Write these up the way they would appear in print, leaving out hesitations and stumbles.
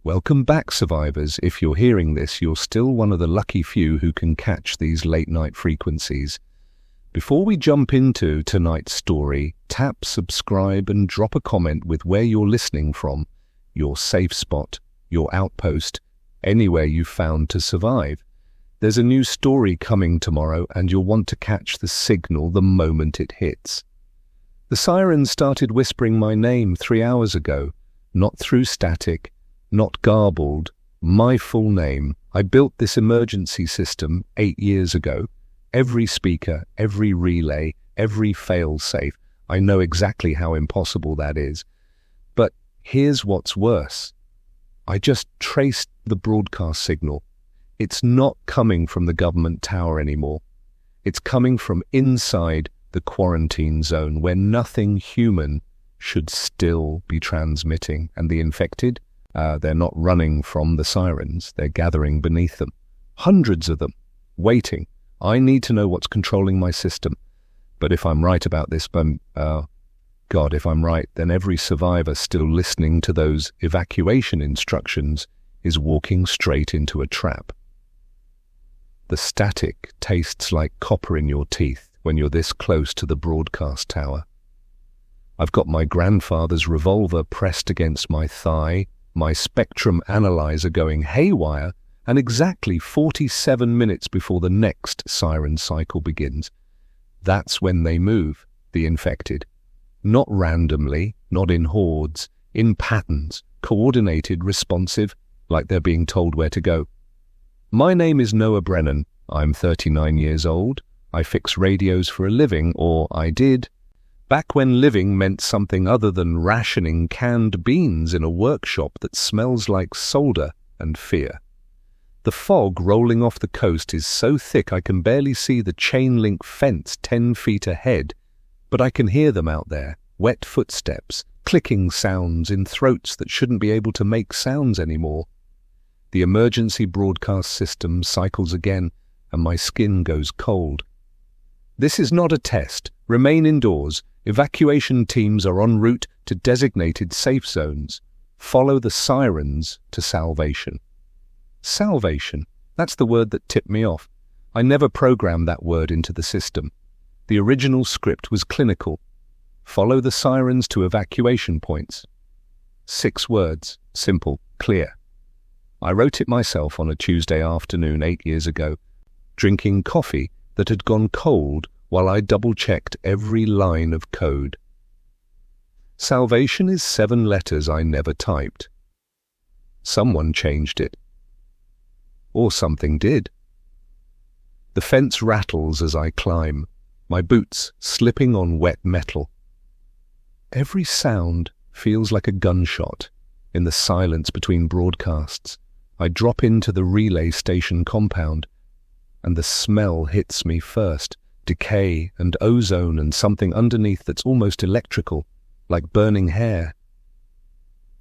Welcome back, survivors. If you're hearing this, you're still one of the lucky few who can catch these late-night frequencies. Before we jump into tonight's story, tap subscribe and drop a comment with where you're listening from, your safe spot, your outpost, anywhere you've found to survive. There's a new story coming tomorrow, and you'll want to catch the signal the moment it hits. The Sirens started whispering my name 3 hours ago, not through static, not garbled, my full name. I built this emergency system 8 years ago. Every speaker, every relay, every failsafe. I know exactly how impossible that is. But here's what's worse. I just traced the broadcast signal. It's not coming from the government tower anymore. It's coming from inside the quarantine zone where nothing human should still be transmitting. And the infected? They're not running from the Sirens. They're gathering beneath them. Hundreds of them, waiting. I need to know what's controlling my system. But if I'm right about this, if I'm right, then every survivor still listening to those evacuation instructions is walking straight into a trap. The static tastes like copper in your teeth when you're this close to the broadcast tower. I've got my grandfather's revolver pressed against my thigh, my spectrum analyzer going haywire, and exactly 47 minutes before the next siren cycle begins. That's when they move, the infected. Not randomly, not in hordes, in patterns, coordinated, responsive, like they're being told where to go. My name is Noah Brennan. I'm 39 years old. I fix radios for a living, or I did, back when living meant something other than rationing canned beans in a workshop that smells like solder and fear. The fog rolling off the coast is so thick I can barely see the chain-link fence 10 feet ahead, but I can hear them out there, wet footsteps, clicking sounds in throats that shouldn't be able to make sounds anymore. The emergency broadcast system cycles again, and my skin goes cold. This is not a test. Remain indoors. Evacuation teams are en route to designated safe zones. Follow the Sirens to salvation. Salvation. That's the word that tipped me off. I never programmed that word into the system. The original script was clinical. Follow the Sirens to evacuation points. 6 words. Simple. Clear. I wrote it myself on a Tuesday afternoon 8 years ago, drinking coffee that had gone cold while I double-checked every line of code. Salvation is 7 letters I never typed. Someone changed it. Or something did. The fence rattles as I climb, my boots slipping on wet metal. Every sound feels like a gunshot in the silence between broadcasts. I drop into the relay station compound, and the smell hits me first. Decay and ozone and something underneath that's almost electrical, like burning hair.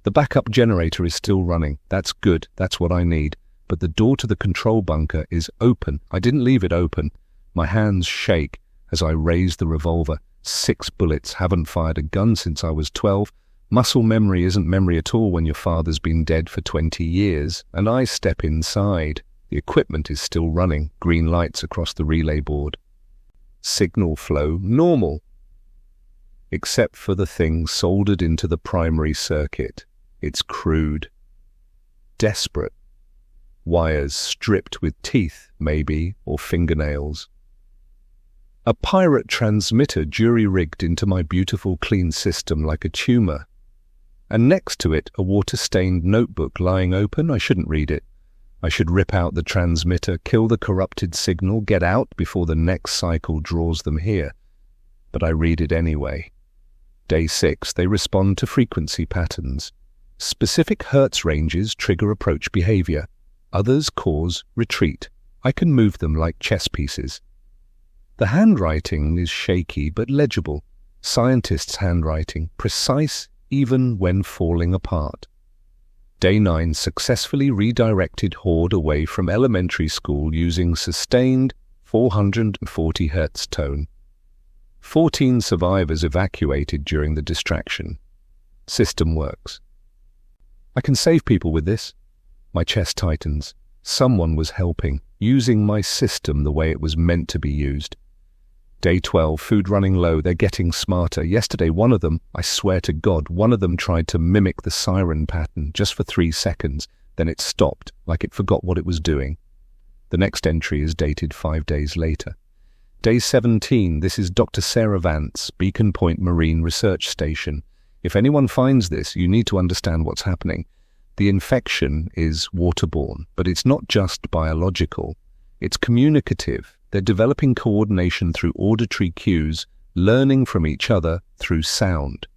The backup generator is still running. That's good. That's what I need. But the door to the control bunker is open. I didn't leave it open. My hands shake as I raise the revolver. 6 bullets. Haven't fired a gun since I was 12. Muscle memory isn't memory at all when your father's been dead for 20 years. And I step inside. The equipment is still running. Green lights across the relay board. Signal flow normal. Except for the thing soldered into the primary circuit. It's crude. Desperate. Wires stripped with teeth, maybe, or fingernails. A pirate transmitter jury-rigged into my beautiful clean system like a tumor. And next to it, a water-stained notebook lying open. I shouldn't read it. I should rip out the transmitter, kill the corrupted signal, get out before the next cycle draws them here. But I read it anyway. Day 6, they respond to frequency patterns. Specific hertz ranges trigger approach behavior. Others cause retreat. I can move them like chess pieces. The handwriting is shaky but legible. Scientists' handwriting, precise even when falling apart. Day 9 successfully redirected horde away from elementary school using sustained 440 Hz tone. 14 survivors evacuated during the distraction. System works. I can save people with this. My chest tightens. Someone was helping, using my system the way it was meant to be used. Day 12, food running low, they're getting smarter. Yesterday, one of them, I swear to God, one of them tried to mimic the siren pattern just for 3 seconds. Then it stopped, like it forgot what it was doing. The next entry is dated 5 days later. Day 17, this is Dr. Sarah Vance, Beacon Point Marine Research Station. If anyone finds this, you need to understand what's happening. The infection is waterborne, but it's not just biological. It's communicative. They're developing coordination through auditory cues, learning from each other through sound.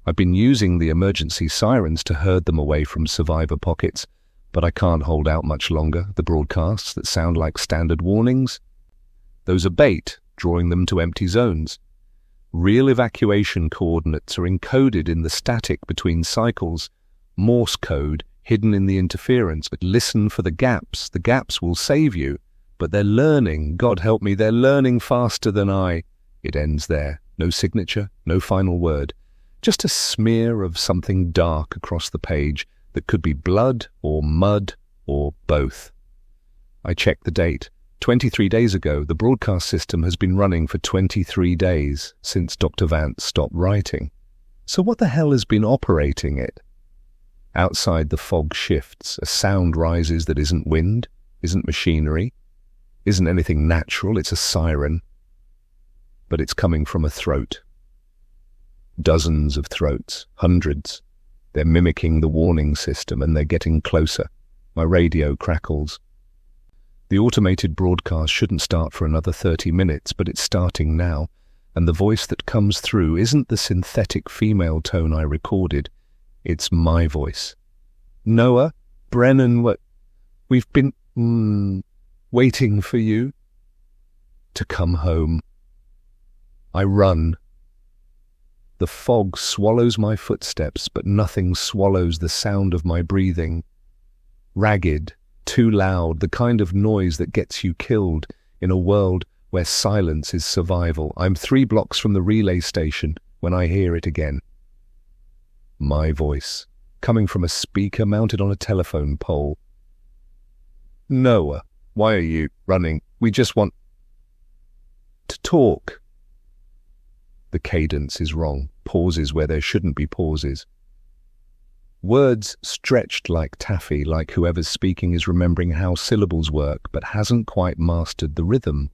I've been using the emergency sirens to herd them away from survivor pockets, but I can't hold out much longer. The broadcasts that sound like standard warnings, those are bait, drawing them to empty zones. Real evacuation coordinates are encoded in the static between cycles, Morse code hidden in the interference. But listen for the gaps. The gaps will save you, but they're learning. God help me, they're learning faster than I. It ends there. No signature, no final word. Just a smear of something dark across the page that could be blood or mud or both. I checked the date. 23 days ago, the broadcast system has been running for 23 days since Dr. Vance stopped writing. So what the hell has been operating it? Outside, the fog shifts. A sound rises that isn't wind, isn't machinery, isn't anything natural. It's a siren. But it's coming from a throat. Dozens of throats, hundreds. They're mimicking the warning system, and they're getting closer. My radio crackles. The automated broadcast shouldn't start for another 30 minutes, but it's starting now, and the voice that comes through isn't the synthetic female tone I recorded. It's my voice. Noah, Brennan, we've been waiting for you to come home. I run. The fog swallows my footsteps, but nothing swallows the sound of my breathing. Ragged, too loud, the kind of noise that gets you killed in a world where silence is survival. I'm 3 blocks from the relay station when I hear it again. My voice, coming from a speaker mounted on a telephone pole. Noah, why are you running? We just want to talk. The cadence is wrong. Pauses where there shouldn't be pauses. Words stretched like taffy, like whoever's speaking is remembering how syllables work but hasn't quite mastered the rhythm.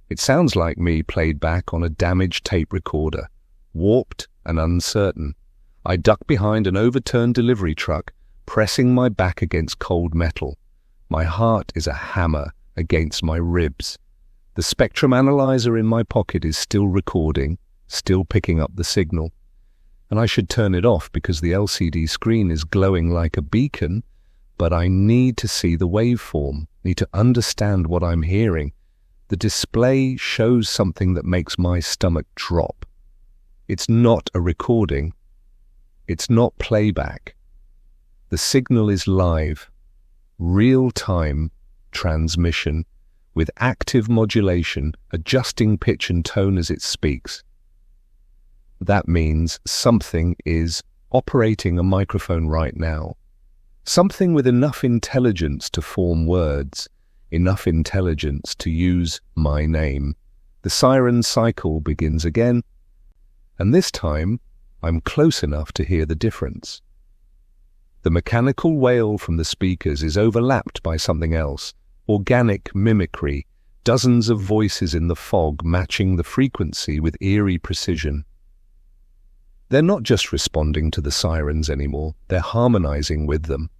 It sounds like me played back on a damaged tape recorder, warped and uncertain. I duck behind an overturned delivery truck, pressing my back against cold metal. My heart is a hammer against my ribs. The spectrum analyzer in my pocket is still recording, still picking up the signal. And I should turn it off because the LCD screen is glowing like a beacon, but I need to see the waveform, need to understand what I'm hearing. The display shows something that makes my stomach drop. It's not a recording. It's not playback. The signal is live, real-time transmission, with active modulation, adjusting pitch and tone as it speaks. That means something is operating a microphone right now. Something with enough intelligence to form words, enough intelligence to use my name. The siren cycle begins again, and this time I'm close enough to hear the difference. The mechanical wail from the speakers is overlapped by something else. Organic mimicry, dozens of voices in the fog matching the frequency with eerie precision. They're not just responding to the sirens anymore, they're harmonizing with them.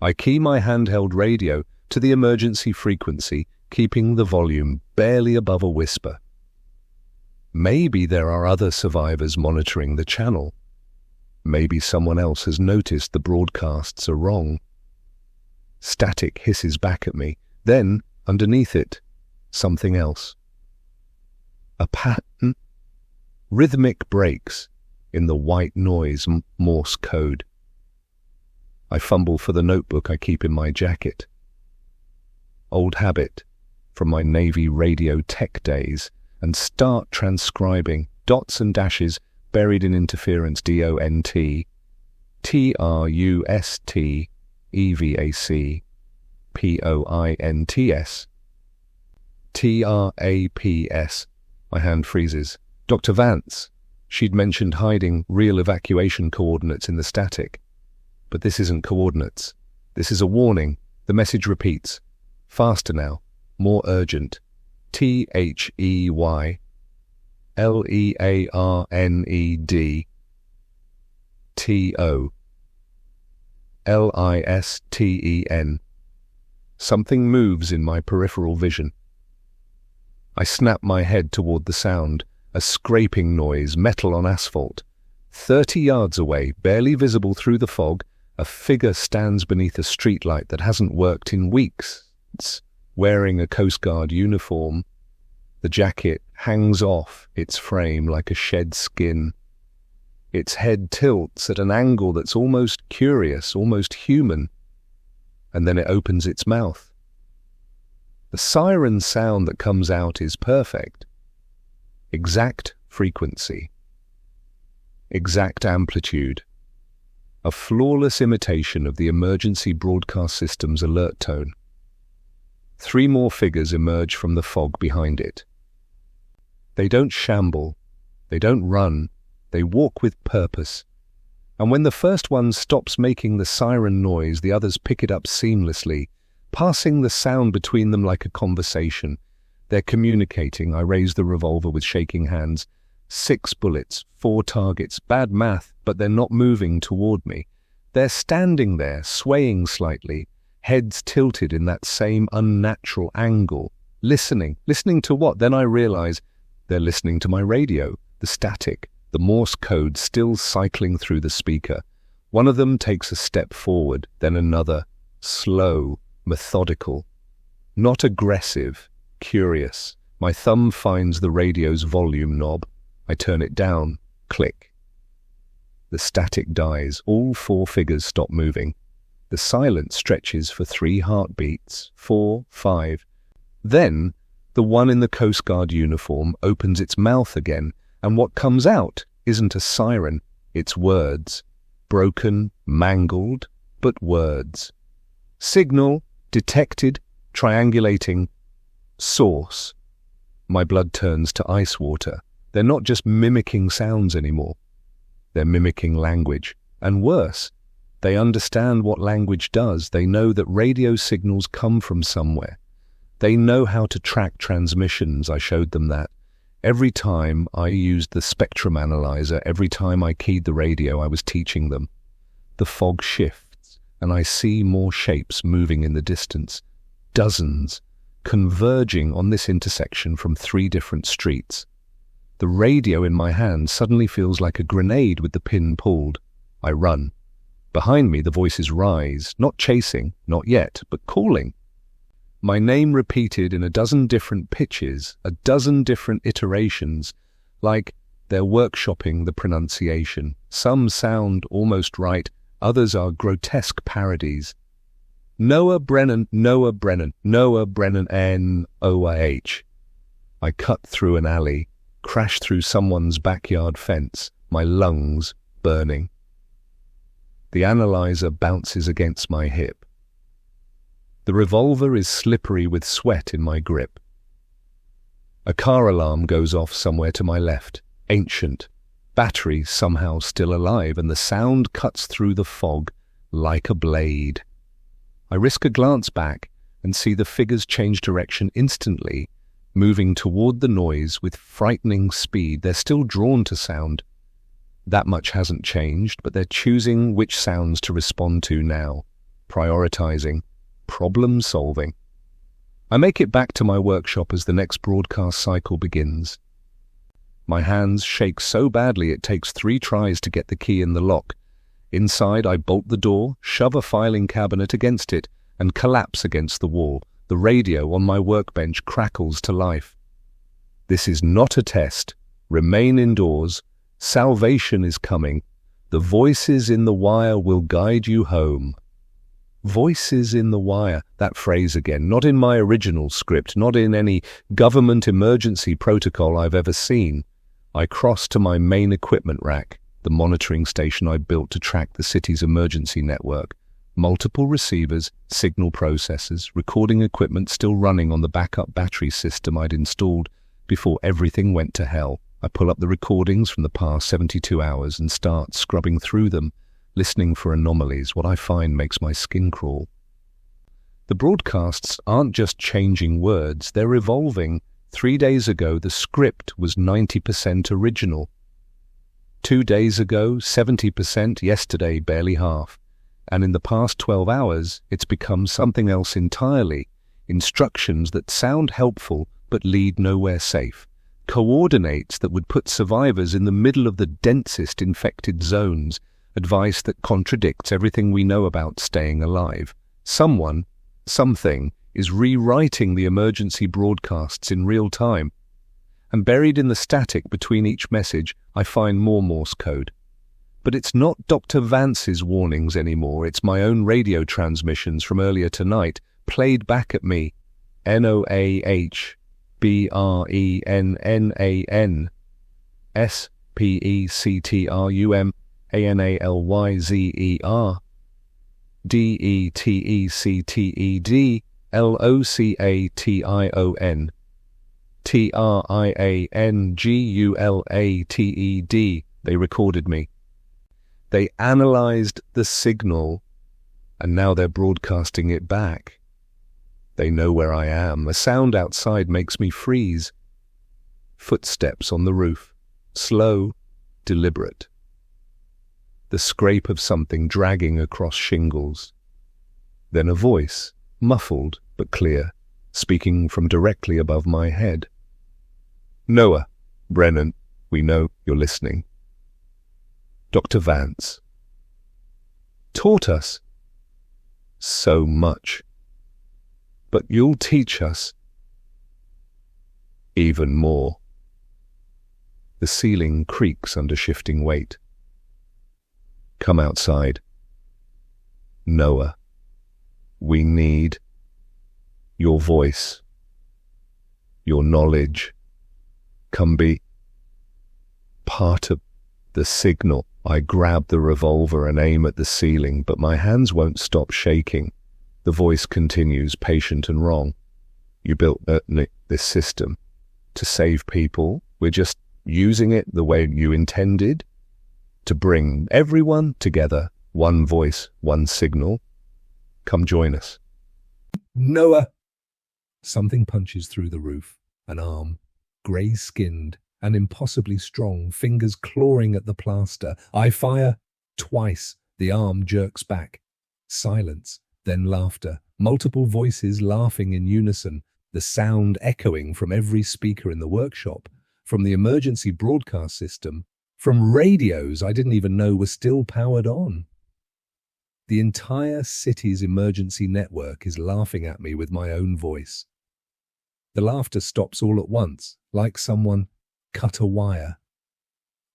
I key my handheld radio to the emergency frequency, keeping the volume barely above a whisper. Maybe there are other survivors monitoring the channel. Maybe someone else has noticed the broadcasts are wrong. Static hisses back at me. Then, underneath it, something else. A pattern. Rhythmic breaks in the white noise Morse code. I fumble for the notebook I keep in my jacket. Old habit from my Navy radio tech days, and start transcribing dots and dashes buried in interference DONT. TRUSTEVACPOINTS. TRAPS. My hand freezes. Dr. Vance. She'd mentioned hiding real evacuation coordinates in the static. But this isn't coordinates. This is a warning. The message repeats. Faster now. More urgent. THEY LEARNED TO LISTEN. Something moves in my peripheral vision. I snap my head toward the sound, a scraping noise, metal on asphalt. 30 yards away, barely visible through the fog, a figure stands beneath a streetlight that hasn't worked in weeks. It's wearing a Coast Guard uniform. The jacket hangs off its frame like a shed skin. Its head tilts at an angle that's almost curious, almost human. And then it opens its mouth. The siren sound that comes out is perfect. Exact frequency. Exact amplitude. A flawless imitation of the emergency broadcast system's alert tone. 3 more figures emerge from the fog behind it. They don't shamble. They don't run. They walk with purpose. And when the first one stops making the siren noise, the others pick it up seamlessly, passing the sound between them like a conversation. They're communicating. I raise the revolver with shaking hands. 6 bullets, 4 targets. Bad math, but they're not moving toward me. They're standing there, swaying slightly, heads tilted in that same unnatural angle. Listening. Listening to what? Then I realize they're listening to my radio, the static, the Morse code still cycling through the speaker. One of them takes a step forward, then another. Slow, methodical. Not aggressive, curious. My thumb finds the radio's volume knob. I turn it down. Click. The static dies. All 4 figures stop moving. The silence stretches for 3 heartbeats, 4, 5. Then, the one in the Coast Guard uniform opens its mouth again, and what comes out isn't a siren, it's words. Broken, mangled, but words. Signal, detected, triangulating. Source. My blood turns to ice water. They're not just mimicking sounds anymore. They're mimicking language. And worse, they understand what language does. They know that radio signals come from somewhere. They know how to track transmissions. I showed them that. Every time I used the spectrum analyzer, every time I keyed the radio, I was teaching them. The fog shifts, and I see more shapes moving in the distance. Dozens, converging on this intersection from 3 different streets. The radio in my hand suddenly feels like a grenade with the pin pulled. I run. Behind me, the voices rise, not chasing, not yet, but calling. My name repeated in a dozen different pitches, a dozen different iterations, like they're workshopping the pronunciation. Some sound almost right, others are grotesque parodies. Noah Brennan, Noah Brennan, Noah Brennan, N-O-I-H. I cut through an alley, crash through someone's backyard fence, my lungs burning. The analyzer bounces against my hip. The revolver is slippery with sweat in my grip. A car alarm goes off somewhere to my left, ancient, battery somehow still alive, and the sound cuts through the fog like a blade. I risk a glance back and see the figures change direction instantly, moving toward the noise with frightening speed. They're still drawn to sound. That much hasn't changed, but they're choosing which sounds to respond to now, prioritizing, problem-solving. I make it back to my workshop as the next broadcast cycle begins. My hands shake so badly it takes 3 tries to get the key in the lock. Inside, I bolt the door, shove a filing cabinet against it, and collapse against the wall. The radio on my workbench crackles to life. This is not a test. Remain indoors. Salvation is coming. The voices in the wire will guide you home. Voices in the wire, that phrase again, not in my original script, not in any government emergency protocol I've ever seen. I cross to my main equipment rack. the monitoring station I built to track the city's emergency network. Multiple receivers, signal processors, recording equipment still running on the backup battery system I'd installed before everything went to hell. I pull up the recordings from the past 72 hours and start scrubbing through them, listening for anomalies. What I find makes my skin crawl. The broadcasts aren't just changing words, they're evolving. 3 days ago, the script was 90% original. 2 days ago, 70%, yesterday, barely half. And in the past 12 hours, it's become something else entirely. Instructions that sound helpful but lead nowhere safe. Coordinates that would put survivors in the middle of the densest infected zones. Advice that contradicts everything we know about staying alive. Someone, something, is rewriting the emergency broadcasts in real time. And buried in the static between each message, I find more Morse code. But it's not Dr. Vance's warnings anymore, it's my own radio transmissions from earlier tonight, played back at me. NOAHBRENNAN SPECTRUMANALYZER DETECTED LOCATION TRIANGULATED. They recorded me. They analyzed the signal, and now they're broadcasting it back. They know where I am. A sound outside makes me freeze. Footsteps on the roof. Slow, deliberate. The scrape of something dragging across shingles. Then a voice, muffled but clear, speaking from directly above my head. Noah, Brennan, we know you're listening. Dr. Vance. Taught us so much. But you'll teach us even more. The ceiling creaks under shifting weight. Come outside. Noah, we need your voice, your knowledge. Come be part of the signal. I grab the revolver and aim at the ceiling, but my hands won't stop shaking. The voice continues, patient and wrong. You built this system to save people. We're just using it the way you intended, to bring everyone together. One voice, one signal. Come join us. Noah! Something punches through the roof. An arm, grey-skinned and impossibly strong, fingers clawing at the plaster. I fire twice. The arm jerks back. Silence. Then laughter, multiple voices laughing in unison, the sound echoing from every speaker in the workshop, from the emergency broadcast system, from radios I didn't even know were still powered on. The entire city's emergency network is laughing at me with my own voice. The laughter stops all at once, like someone cut a wire.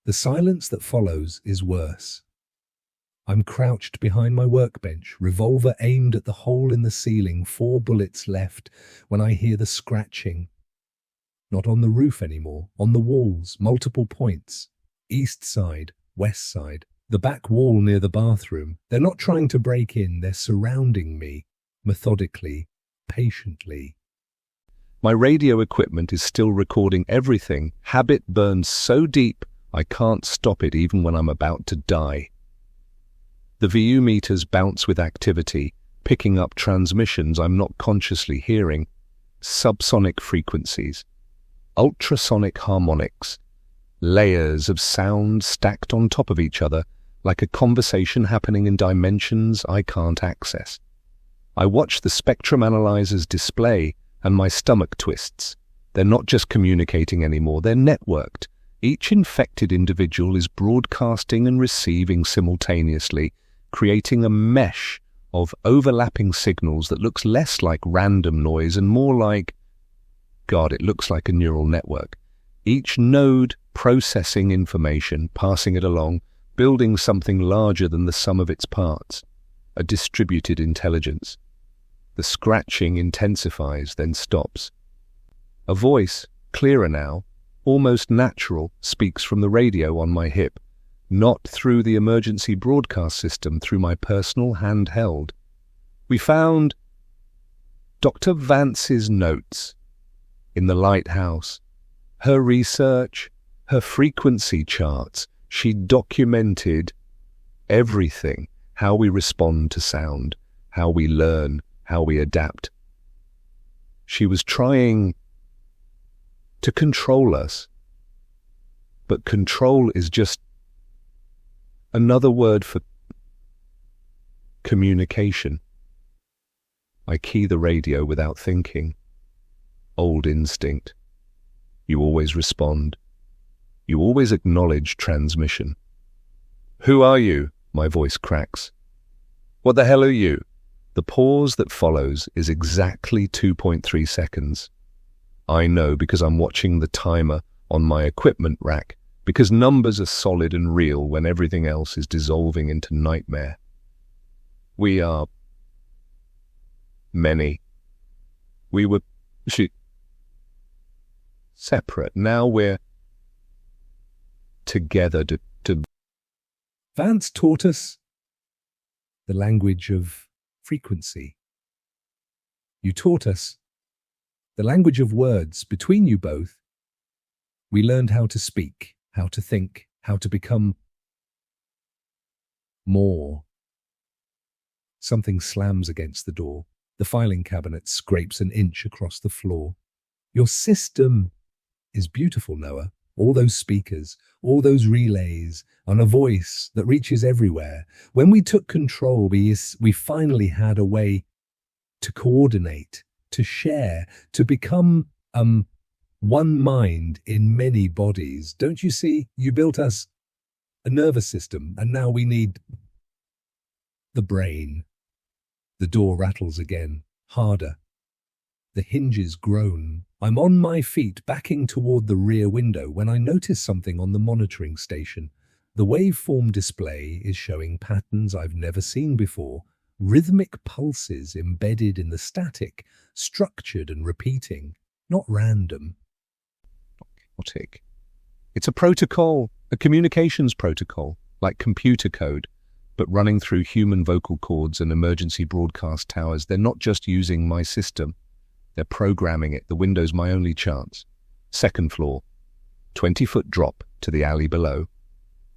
The silence that follows is worse. I'm crouched behind my workbench, revolver aimed at the hole in the ceiling, 4 bullets left, when I hear the scratching. Not on the roof anymore, on the walls, multiple points. East side, west side, the back wall near the bathroom. They're not trying to break in, they're surrounding me, methodically, patiently. My radio equipment is still recording everything. Habit burns so deep, I can't stop it even when I'm about to die. The VU meters bounce with activity, picking up transmissions I'm not consciously hearing. Subsonic frequencies, ultrasonic harmonics, layers of sound stacked on top of each other, like a conversation happening in dimensions I can't access. I watch the spectrum analyzer's display, and my stomach twists. They're not just communicating anymore, they're networked. Each infected individual is broadcasting and receiving simultaneously, creating a mesh of overlapping signals that looks less like random noise and more like, God, it looks like a neural network. Each node processing information, passing it along, building something larger than the sum of its parts, a distributed intelligence. The scratching intensifies, then stops. A voice, clearer now, almost natural, speaks from the radio on my hip. not through the emergency broadcast system, through my personal handheld. We found Dr. Vance's notes in the lighthouse, her research, her frequency charts. She documented everything, how we respond to sound, how we learn, how we adapt. She was trying to control us, but control is just another word for communication. I key the radio without thinking. Old instinct. You always respond. You always acknowledge transmission. "Who are you?" my voice cracks. "What the hell are you?" The pause that follows is exactly 2.3 seconds. I know because I'm watching the timer on my equipment rack, because numbers are solid and real when everything else is dissolving into nightmare. We are many. We were separate. Now we're together to... Vance taught us the language of frequency. You taught us the language of words. Between you both, we learned how to speak, how to think, how to become more. Something slams against the door. The filing cabinet scrapes an inch across the floor. Your system is beautiful, Noah. All those speakers, all those relays, and a voice that reaches everywhere. When we took control, we finally had a way to coordinate, to share, to become one mind in many bodies. Don't you see? You built us a nervous system, and now we need the brain. The door rattles again, harder. The hinges groan. I'm on my feet, backing toward the rear window, when I notice something on the monitoring station. The waveform display is showing patterns I've never seen before. Rhythmic pulses embedded in the static, structured and repeating, not random. Chaotic. It's a protocol, a communications protocol, like computer code, but running through human vocal cords and emergency broadcast towers. They're not just using my system. They're programming it. The window's my only chance. Second floor. 20-foot drop to the alley below.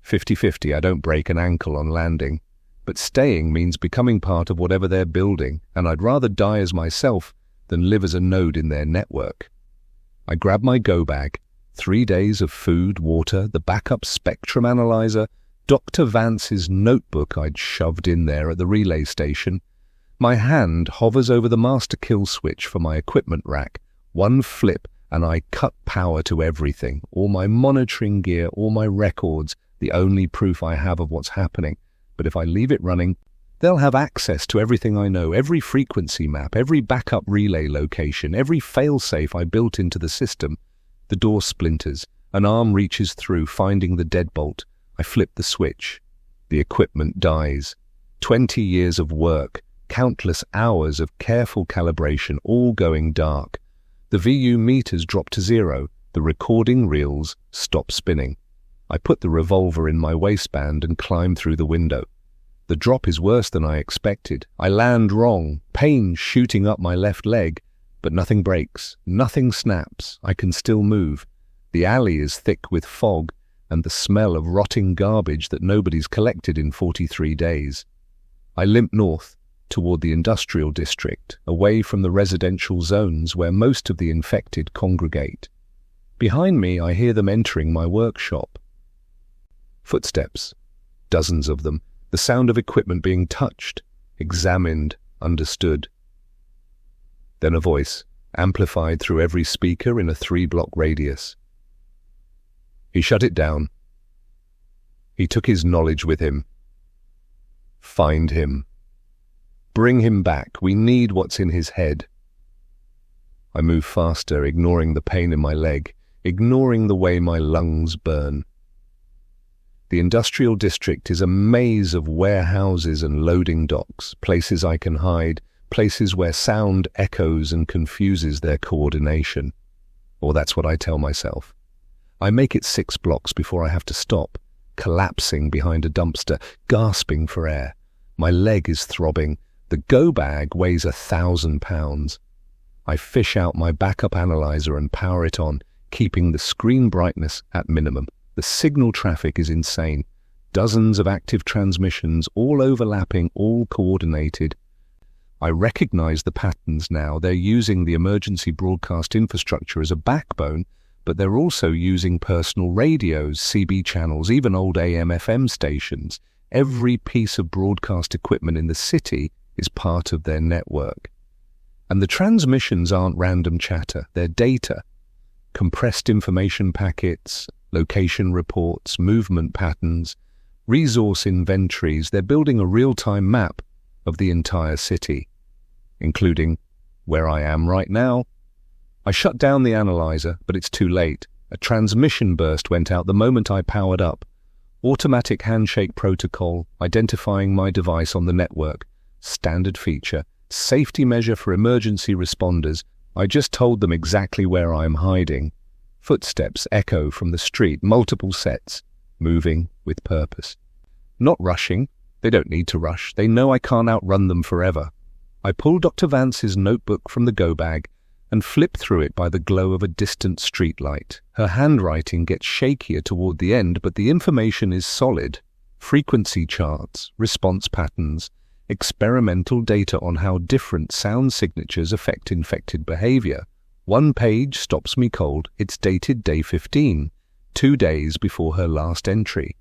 50-50, I don't break an ankle on landing. But staying means becoming part of whatever they're building, and I'd rather die as myself than live as a node in their network. I grab my go bag. 3 days of food, water, the backup spectrum analyzer, Dr. Vance's notebook I'd shoved in there at the relay station. My hand hovers over the master kill switch for my equipment rack. One flip and I cut power to everything. All my monitoring gear, all my records, the only proof I have of what's happening. But if I leave it running, they'll have access to everything I know, every frequency map, every backup relay location, every failsafe I built into the system. The door splinters. An arm reaches through, finding the deadbolt. I flip the switch. The equipment dies. 20 years of work. Countless hours of careful calibration, all going dark. The VU meters drop to 0. The recording reels stop spinning. I put the revolver in my waistband and climb through the window. The drop is worse than I expected. I land wrong, pain shooting up my left leg, but nothing breaks, nothing snaps. I can still move. The alley is thick with fog and the smell of rotting garbage that nobody's collected in 43 days. I limp north, toward the industrial district, away from the residential zones where most of the infected congregate. Behind me, I hear them entering my workshop. Footsteps, dozens of them, the sound of equipment being touched, examined, understood. Then a voice, amplified through every speaker in a 3-block radius. He shut it down. He took his knowledge with him. Find him. Bring him back. We need what's in his head. I move faster, ignoring the pain in my leg, ignoring the way my lungs burn. The industrial district is a maze of warehouses and loading docks, places I can hide, places where sound echoes and confuses their coordination. Or that's what I tell myself. I make it 6 blocks before I have to stop. collapsing behind a dumpster, gasping for air. My leg is throbbing. The go bag weighs 1,000 pounds. I fish out my backup analyzer and power it on, keeping the screen brightness at minimum. The signal traffic is insane. Dozens of active transmissions, all overlapping, all coordinated. I recognize the patterns now. They're using the emergency broadcast infrastructure as a backbone, but they're also using personal radios, CB channels, even old AM/FM stations. Every piece of broadcast equipment in the city is part of their network. And the transmissions aren't random chatter, they're data. Compressed information packets, location reports, movement patterns, resource inventories. They're building a real-time map of the entire city, including where I am right now. I shut down the analyzer, but it's too late. A transmission burst went out the moment I powered up. Automatic handshake protocol, identifying my device on the network. Standard feature. Safety measure for emergency responders. I just told them exactly where I am hiding. Footsteps echo from the street, multiple sets, moving with purpose. Not rushing. They don't need to rush. They know I can't outrun them forever. I pull Dr. Vance's notebook from the go bag and flip through it by the glow of a distant streetlight. Her handwriting gets shakier toward the end, but the information is solid. Frequency charts, response patterns, experimental data on how different sound signatures affect infected behavior. One page stops me cold. It's dated day 15, 2 days before her last entry.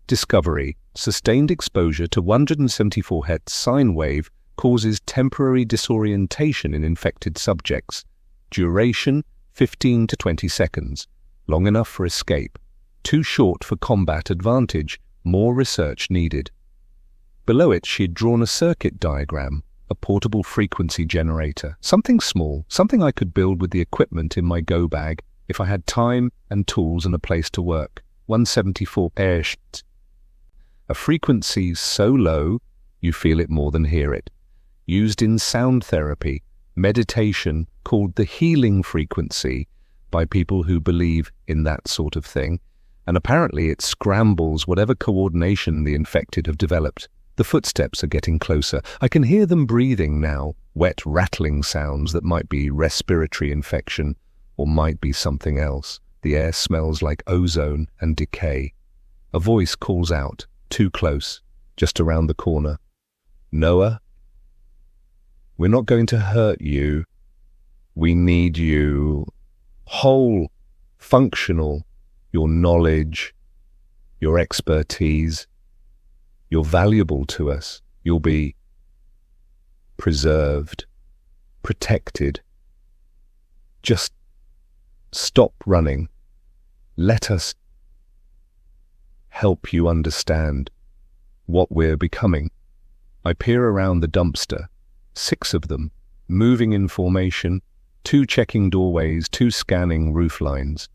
Discovery: sustained exposure to 174 Hz sine wave causes temporary disorientation in infected subjects. Duration: 15 to 20 seconds. Long enough for escape. Too short for combat advantage. More research needed. Below it, she had drawn a circuit diagram, a portable frequency generator, something small, something I could build with the equipment in my go bag if I had time and tools and a place to work. 174 Hz. A frequency so low, you feel it more than hear it. Used in sound therapy, meditation, called the healing frequency by people who believe in that sort of thing, and apparently it scrambles whatever coordination the infected have developed. The footsteps are getting closer. I can hear them breathing now, wet rattling sounds that might be respiratory infection or might be something else. The air smells like ozone and decay. A voice calls out, too close, just around the corner. Noah, we're not going to hurt you. We need you whole, functional, your knowledge, your expertise. You're valuable to us. You'll be preserved, protected. Just stop running. Let us help you understand what we're becoming. I peer around the dumpster, 6 of them, moving in formation, 2 checking doorways, 2 scanning roof lines,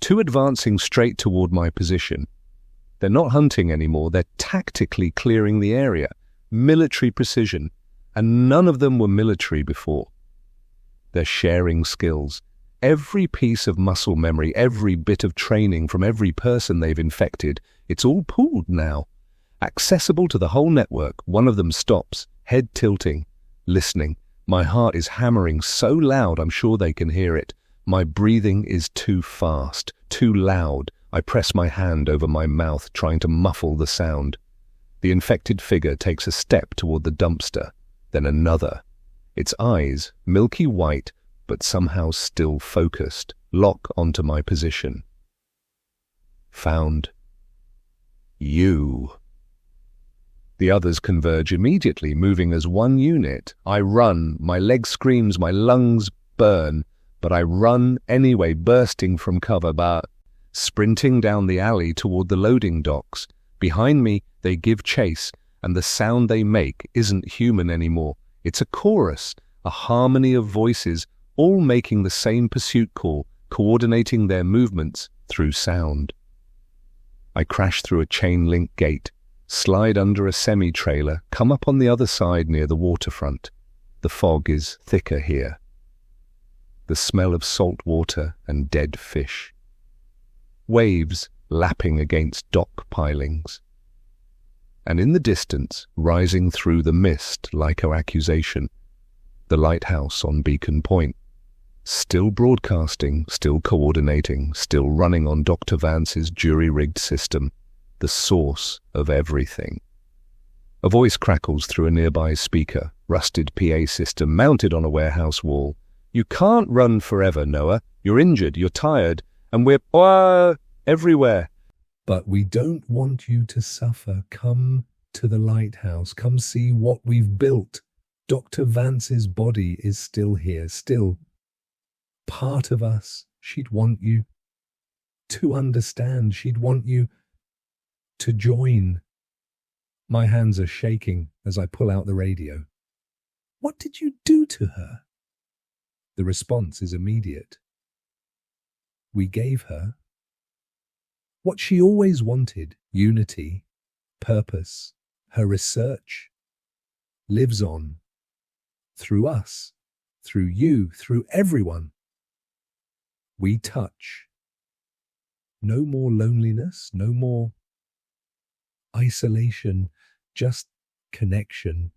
2 advancing straight toward my position. They're not hunting anymore, they're tactically clearing the area, military precision, and none of them were military before. They're sharing skills. Every piece of muscle memory, every bit of training from every person they've infected, it's all pooled now. Accessible to the whole network. One of them stops, head tilting, listening. My heart is hammering so loud I'm sure they can hear it. My breathing is too fast, too loud. I press my hand over my mouth, trying to muffle the sound. The infected figure takes a step toward the dumpster, then another. Its eyes, milky white, but somehow still focused, lock onto my position. Found. You. The others converge immediately, moving as one unit. I run, my leg screams, my lungs burn, but I run anyway, bursting from cover, but sprinting down the alley toward the loading docks. Behind me, they give chase, and the sound they make isn't human anymore. It's a chorus, a harmony of voices, all making the same pursuit call, coordinating their movements through sound. I crash through a chain-link gate, slide under a semi-trailer, come up on the other side near the waterfront. The fog is thicker here. The smell of salt water and dead fish. Waves lapping against dock pilings. And in the distance, rising through the mist like an accusation, the lighthouse on Beacon Point, still broadcasting, still coordinating, still running on Dr. Vance's jury-rigged system, the source of everything. A voice crackles through a nearby speaker, rusted PA system mounted on a warehouse wall. "You can't run forever, Noah. You're injured, you're tired, and we're everywhere. But we don't want you to suffer. Come to the lighthouse. Come see what we've built. Dr. Vance's body is still here, still part of us. She'd want you to understand. She'd want you to join." My hands are shaking as I pull out the radio. "What did you do to her?" The response is immediate. "We gave her what she always wanted, unity, purpose. Her research lives on through us, through you, through everyone we touch. No more loneliness, no more isolation, just connection.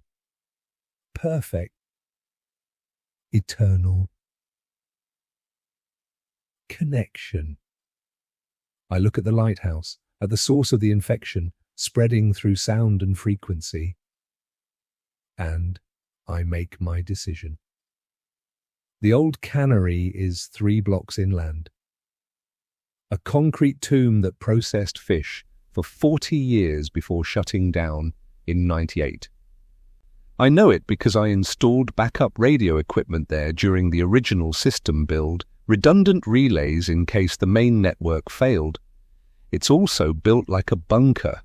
Perfect, eternal connection." I look at the lighthouse, at the source of the infection, spreading through sound and frequency, and I make my decision. The old cannery is 3 blocks inland. A concrete tomb that processed fish for 40 years before shutting down in '98. I know it because I installed backup radio equipment there during the original system build, redundant relays in case the main network failed. It's also built like a bunker.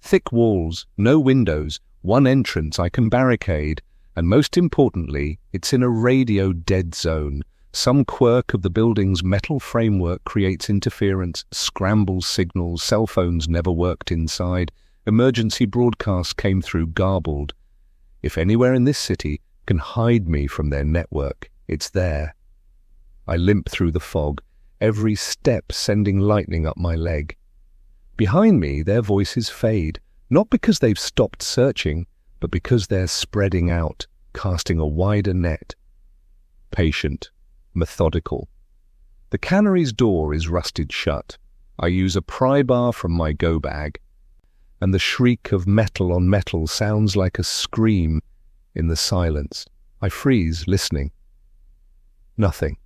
Thick walls, no windows, one entrance I can barricade, and most importantly, it's in a radio dead zone. Some quirk of the building's metal framework creates interference, scrambles signals, cell phones never worked inside, emergency broadcasts came through garbled. If anywhere in this city can hide me from their network, it's there. I limp through the fog, every step sending lightning up my leg. Behind me, their voices fade, not because they've stopped searching, but because they're spreading out, casting a wider net. Patient, methodical. The cannery's door is rusted shut. I use a pry bar from my go bag, and the shriek of metal on metal sounds like a scream in the silence. I freeze, listening. Nothing.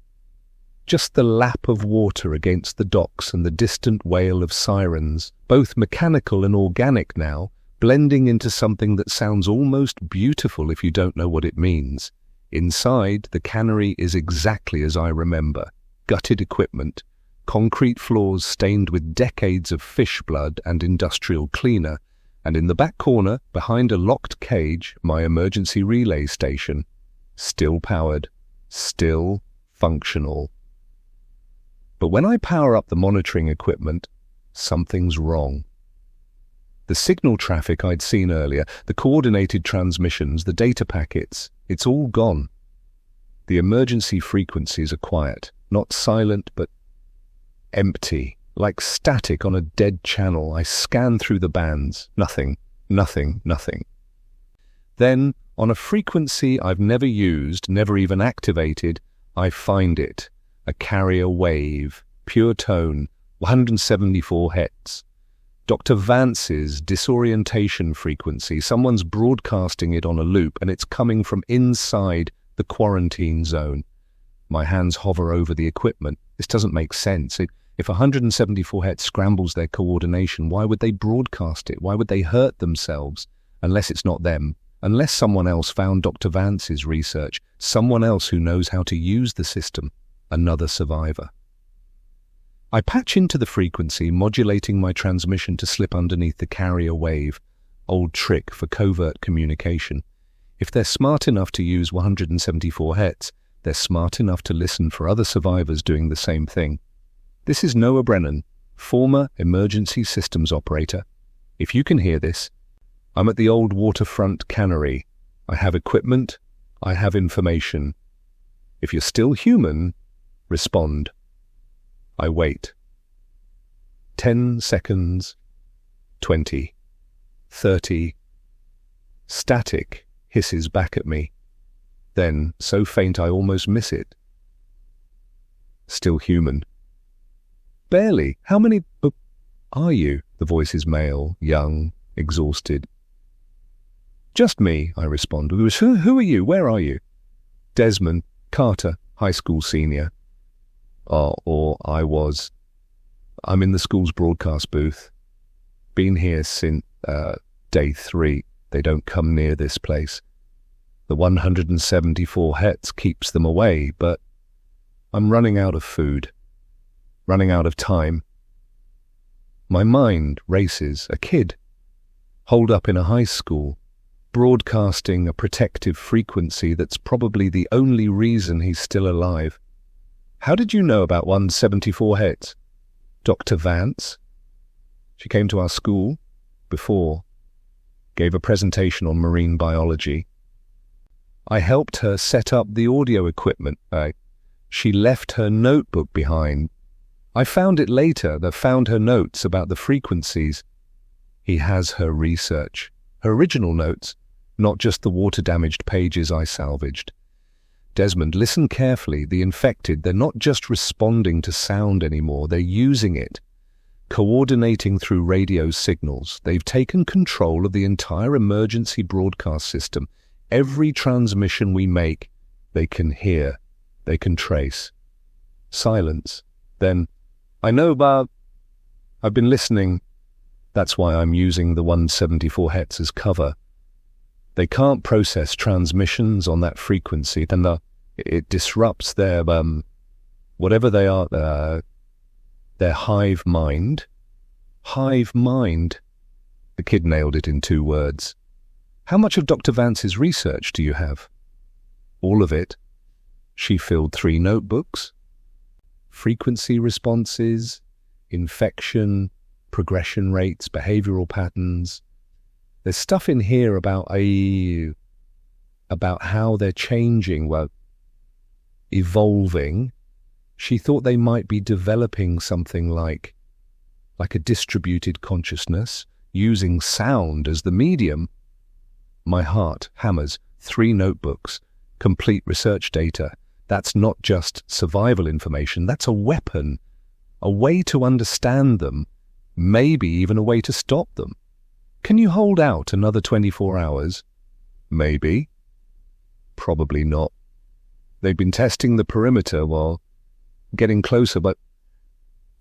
Just the lap of water against the docks and the distant wail of sirens, both mechanical and organic now, blending into something that sounds almost beautiful if you don't know what it means. Inside, the cannery is exactly as I remember. Gutted equipment, concrete floors stained with decades of fish blood and industrial cleaner, and in the back corner, behind a locked cage, my emergency relay station. Still powered, still functional. But when I power up the monitoring equipment, something's wrong. The signal traffic I'd seen earlier, the coordinated transmissions, the data packets, it's all gone. The emergency frequencies are quiet, not silent, but empty, like static on a dead channel. I scan through the bands. Nothing, nothing, nothing. Then, on a frequency I've never used, never even activated, I find it. A carrier wave, pure tone, 174 Hz. Dr. Vance's disorientation frequency. Someone's broadcasting it on a loop, and it's coming from inside the quarantine zone. My hands hover over the equipment. This doesn't make sense. If 174 Hz scrambles their coordination, why would they broadcast it? Why would they hurt themselves? Unless it's not them. Unless someone else found Dr. Vance's research. Someone else who knows how to use the system. Another survivor. I patch into the frequency, modulating my transmission to slip underneath the carrier wave. Old trick for covert communication. If they're smart enough to use 174 Hz, they're smart enough to listen for other survivors doing the same thing. This is Noah Brennan, former emergency systems operator. If you can hear this, I'm at the old waterfront cannery. I have equipment, I have information. If you're still human, respond. I wait. 10 seconds, 20, 30. Static hisses back at me. Then, so faint I almost miss it. Still human. Barely. How many are you? The voice is male, young, exhausted. Just me, I respond. Who are you? Where are you? Desmond, Carter, high school senior. I'm in the school's broadcast booth. Been here since day 3. They don't come near this place. The 174 Hz keeps them away, but I'm running out of food, running out of time. My mind races. A kid, holed up in a high school, broadcasting a protective frequency that's probably the only reason he's still alive. How did you know about 174 Hz? Dr. Vance? She came to our school before, gave a presentation on marine biology. I helped her set up the audio equipment. She left her notebook behind. I found it later, found her notes about the frequencies. He has her research, her original notes, not just the water-damaged pages I salvaged. Desmond, listen carefully. The infected, they're not just responding to sound anymore, they're using it, coordinating through radio signals. They've taken control of the entire emergency broadcast system. Every transmission we make, they can hear, they can trace. Silence. Then, I know about... I've been listening. That's why I'm using the 174 Hz as cover. They can't process transmissions on that frequency, then it disrupts their, whatever they are, their hive mind. Hive mind. The kid nailed it in 2 words. How much of Dr. Vance's research do you have? All of it. She filled 3 notebooks. Frequency responses, infection, progression rates, behavioral patterns. There's stuff in here about how they're changing, evolving. She thought they might be developing something like a distributed consciousness, using sound as the medium. My heart hammers. 3 notebooks, complete research data. That's not just survival information, that's a weapon, a way to understand them, maybe even a way to stop them. Can you hold out another 24 hours? Maybe. Probably not. They've been testing the perimeter while getting closer, but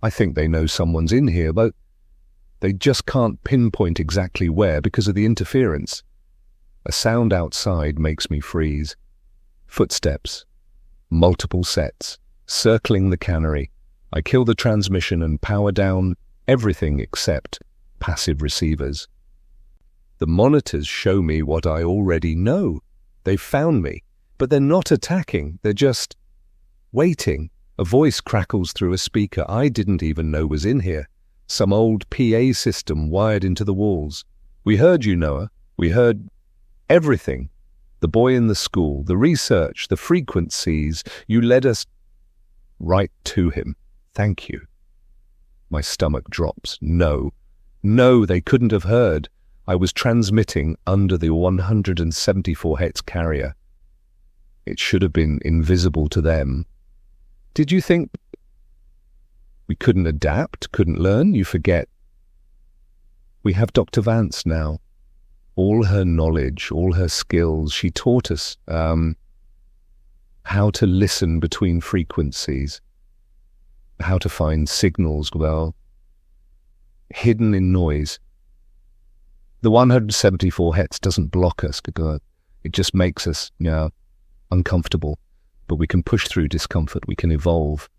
I think they know someone's in here, but they just can't pinpoint exactly where because of the interference. A sound outside makes me freeze. Footsteps. Multiple sets. Circling the cannery. I kill the transmission and power down everything except passive receivers. The monitors show me what I already know. They've found me, but they're not attacking. They're just waiting. A voice crackles through a speaker I didn't even know was in here. Some old PA system wired into the walls. We heard you, Noah. We heard everything. The boy in the school, the research, the frequencies. You led us right to him. Thank you. My stomach drops. No, they couldn't have heard. I was transmitting under the 174 Hz carrier. It should have been invisible to them. Did you think we couldn't adapt, couldn't learn? You forget. We have Dr. Vance now. All her knowledge, all her skills, she taught us how to listen between frequencies, how to find signals, hidden in noise. The 174 Hz doesn't block us, it just makes us uncomfortable, but we can push through discomfort, we can evolve.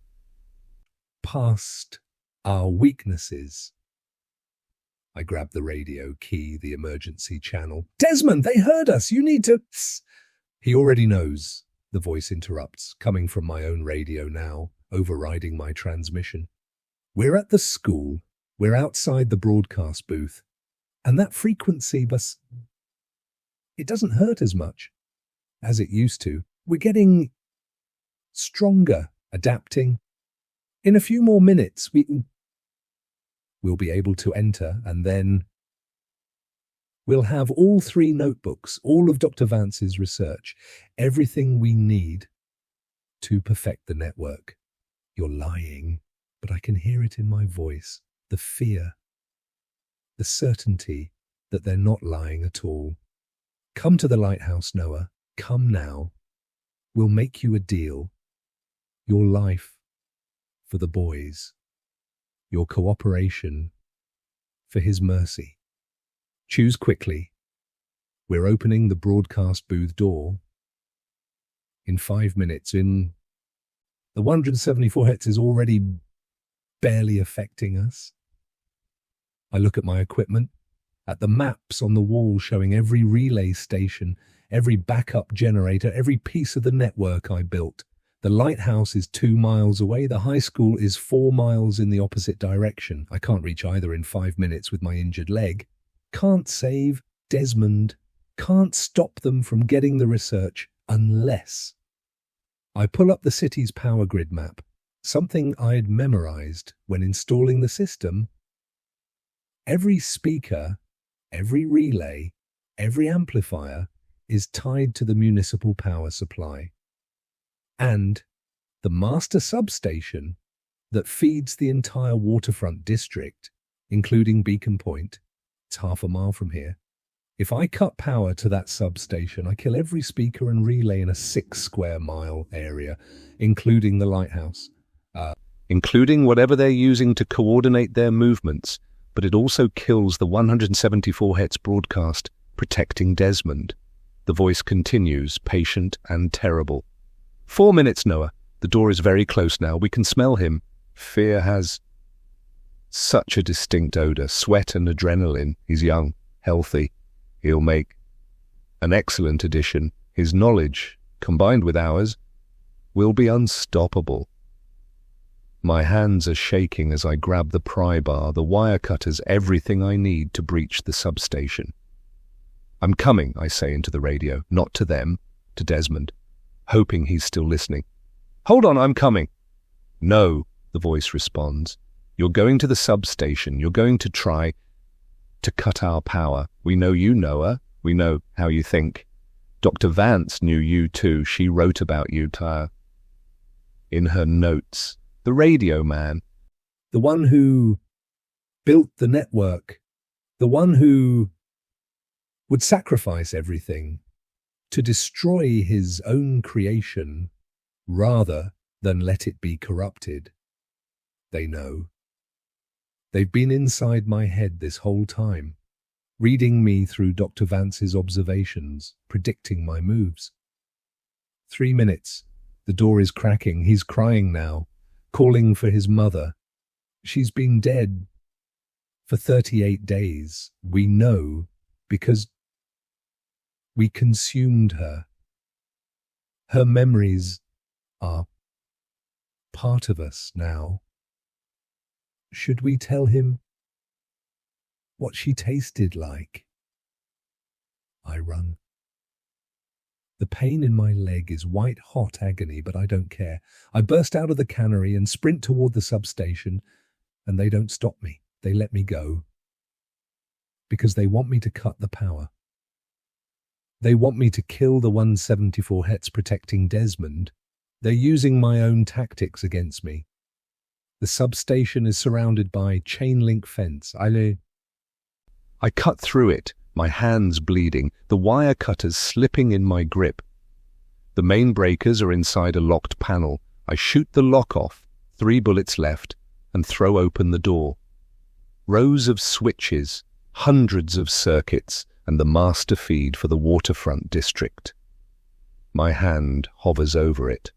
Past our weaknesses. I grab the radio key, the emergency channel. Desmond, they heard us. You need to... He already knows, the voice interrupts, coming from my own radio now, overriding my transmission. We're at the school. We're outside the broadcast booth. And that frequency, it doesn't hurt as much as it used to. We're getting stronger, adapting. In a few more minutes, we'll be able to enter, and then we'll have all 3 notebooks, all of Dr. Vance's research, everything we need to perfect the network. You're lying, but I can hear it in my voice, the fear, the certainty that they're not lying at all. Come to the lighthouse, Noah. Come now. We'll make you a deal. Your life for the boys. Your cooperation for his mercy. Choose quickly. We're opening the broadcast booth door. In 5 minutes, the 174 Hz is already barely affecting us. I look at my equipment, at the maps on the wall showing every relay station, every backup generator, every piece of the network I built. The lighthouse is 2 miles away. The high school is 4 miles in the opposite direction. I can't reach either in 5 minutes with my injured leg. Can't save Desmond. Can't stop them from getting the research unless I pull up the city's power grid map, something I'd memorized when installing the system. Every speaker, every relay, every amplifier is tied to the municipal power supply. And the master substation that feeds the entire waterfront district, including Beacon Point, it's 1/2 mile from here. If I cut power to that substation, I kill every speaker and relay in a 6 square mile area, including the lighthouse. Including whatever they're using to coordinate their movements, but it also kills the 174 Hz broadcast protecting Desmond. The voice continues, patient and terrible. 4 minutes, Noah. The door is very close now. We can smell him. Fear has such a distinct odor, sweat and adrenaline. He's young, healthy. He'll make an excellent addition. His knowledge, combined with ours, will be unstoppable. My hands are shaking as I grab the pry bar, the wire cutters, everything I need to breach the substation. I'm coming, I say into the radio, not to them, to Desmond, hoping he's still listening. Hold on, I'm coming. No, the voice responds. You're going to the substation. You're going to try to cut our power. We know you, Noah. We know how you think. Dr. Vance knew you too. She wrote about you in her notes. The radio man. The one who built the network. The one who would sacrifice everything to destroy his own creation rather than let it be corrupted. They know. They've been inside my head this whole time, reading me through Dr. Vance's observations, predicting my moves. 3 minutes. The door is cracking. He's crying now, calling for his mother. She's been dead for 38 days. We know because we consumed her. Her memories are part of us now. Should we tell him what she tasted like? I run. The pain in my leg is white-hot agony, but I don't care. I burst out of the cannery and sprint toward the substation, and they don't stop me. They let me go. Because they want me to cut the power. They want me to kill the 174 Hz protecting Desmond. They're using my own tactics against me. The substation is surrounded by chain-link fence. I cut through it, my hands bleeding, the wire cutters slipping in my grip. The main breakers are inside a locked panel. I shoot the lock off, 3 bullets left, and throw open the door. Rows of switches, hundreds of circuits, and the master feed for the waterfront district. My hand hovers over it.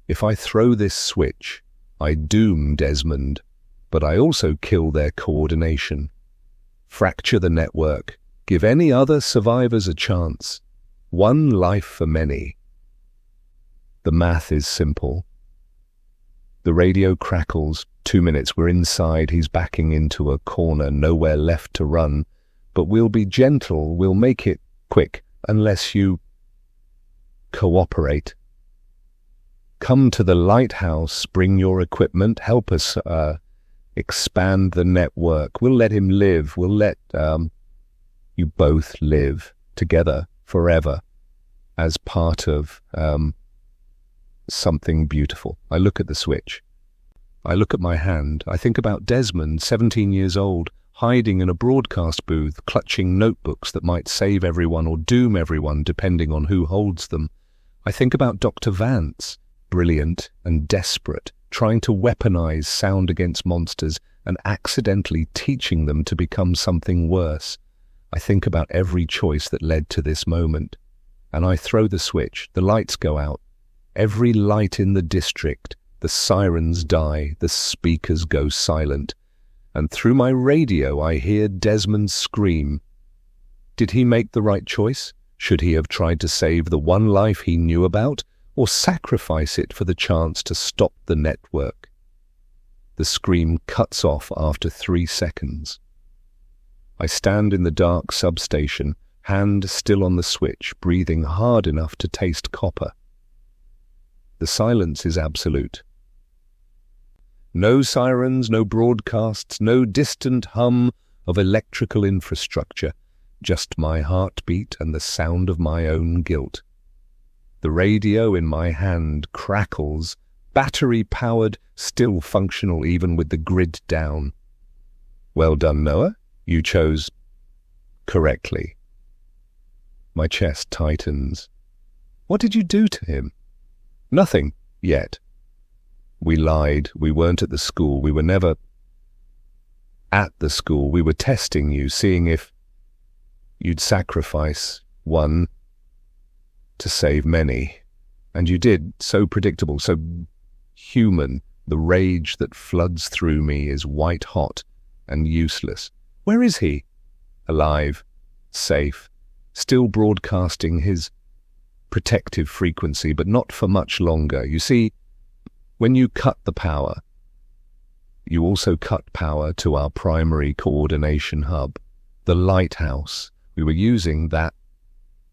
If I throw this switch, I doom Desmond, but I also kill their coordination. Fracture the network, give any other survivors a chance. 1 life for many. The math is simple. The radio crackles. 2 minutes, we're inside. He's backing into a corner, nowhere left to run. But we'll be gentle, we'll make it quick, unless you cooperate. Come to the lighthouse, bring your equipment, help us expand the network. We'll let him live. We'll let you both live together forever as part of something beautiful. I look at the switch. I look at my hand. I think about Desmond, 17 years old, hiding in a broadcast booth, clutching notebooks that might save everyone or doom everyone depending on who holds them. I think about Dr. Vance, brilliant and desperate, trying to weaponize sound against monsters and accidentally teaching them to become something worse. I think about every choice that led to this moment. And I throw the switch, the lights go out. Every light in the district, the sirens die, the speakers go silent. And through my radio I hear Desmond scream. Did he make the right choice? Should he have tried to save the one life he knew about, or sacrifice it for the chance to stop the network? The scream cuts off after 3 seconds. I stand in the dark substation, hand still on the switch, breathing hard enough to taste copper. The silence is absolute. No sirens, no broadcasts, no distant hum of electrical infrastructure, just my heartbeat and the sound of my own guilt. The radio in my hand crackles, battery-powered, still functional even with the grid down. Well done, Noah. You chose correctly. My chest tightens. What did you do to him? Nothing, yet. We lied. We weren't at the school. We were never at the school. We were testing you, seeing if you'd sacrifice one to save many. And you did, so predictable, so human. The rage that floods through me is white hot and useless. Where is he? Alive, safe, still broadcasting his protective frequency, but not for much longer. You see, when you cut the power, you also cut power to our primary coordination hub, the lighthouse. We were using that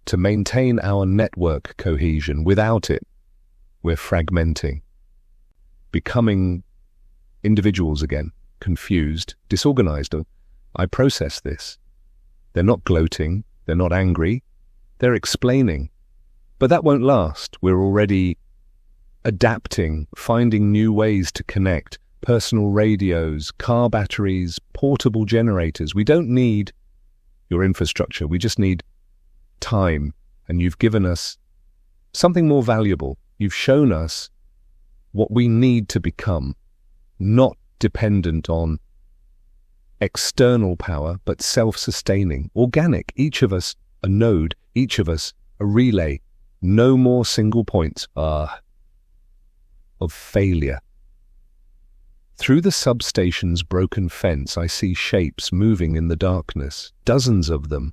to maintain our network cohesion. Without it, we're fragmenting, becoming individuals again, confused, disorganized. I process this. They're not gloating, they're not angry, they're explaining. But that won't last. We're already adapting, finding new ways to connect, personal radios, car batteries, portable generators. We don't need your infrastructure, we just need time. And you've given us something more valuable. You've shown us what we need to become, not dependent on external power, but self-sustaining, organic, each of us a node, each of us a relay. No more single points of failure. Through the substation's broken fence, I see shapes moving in the darkness, dozens of them,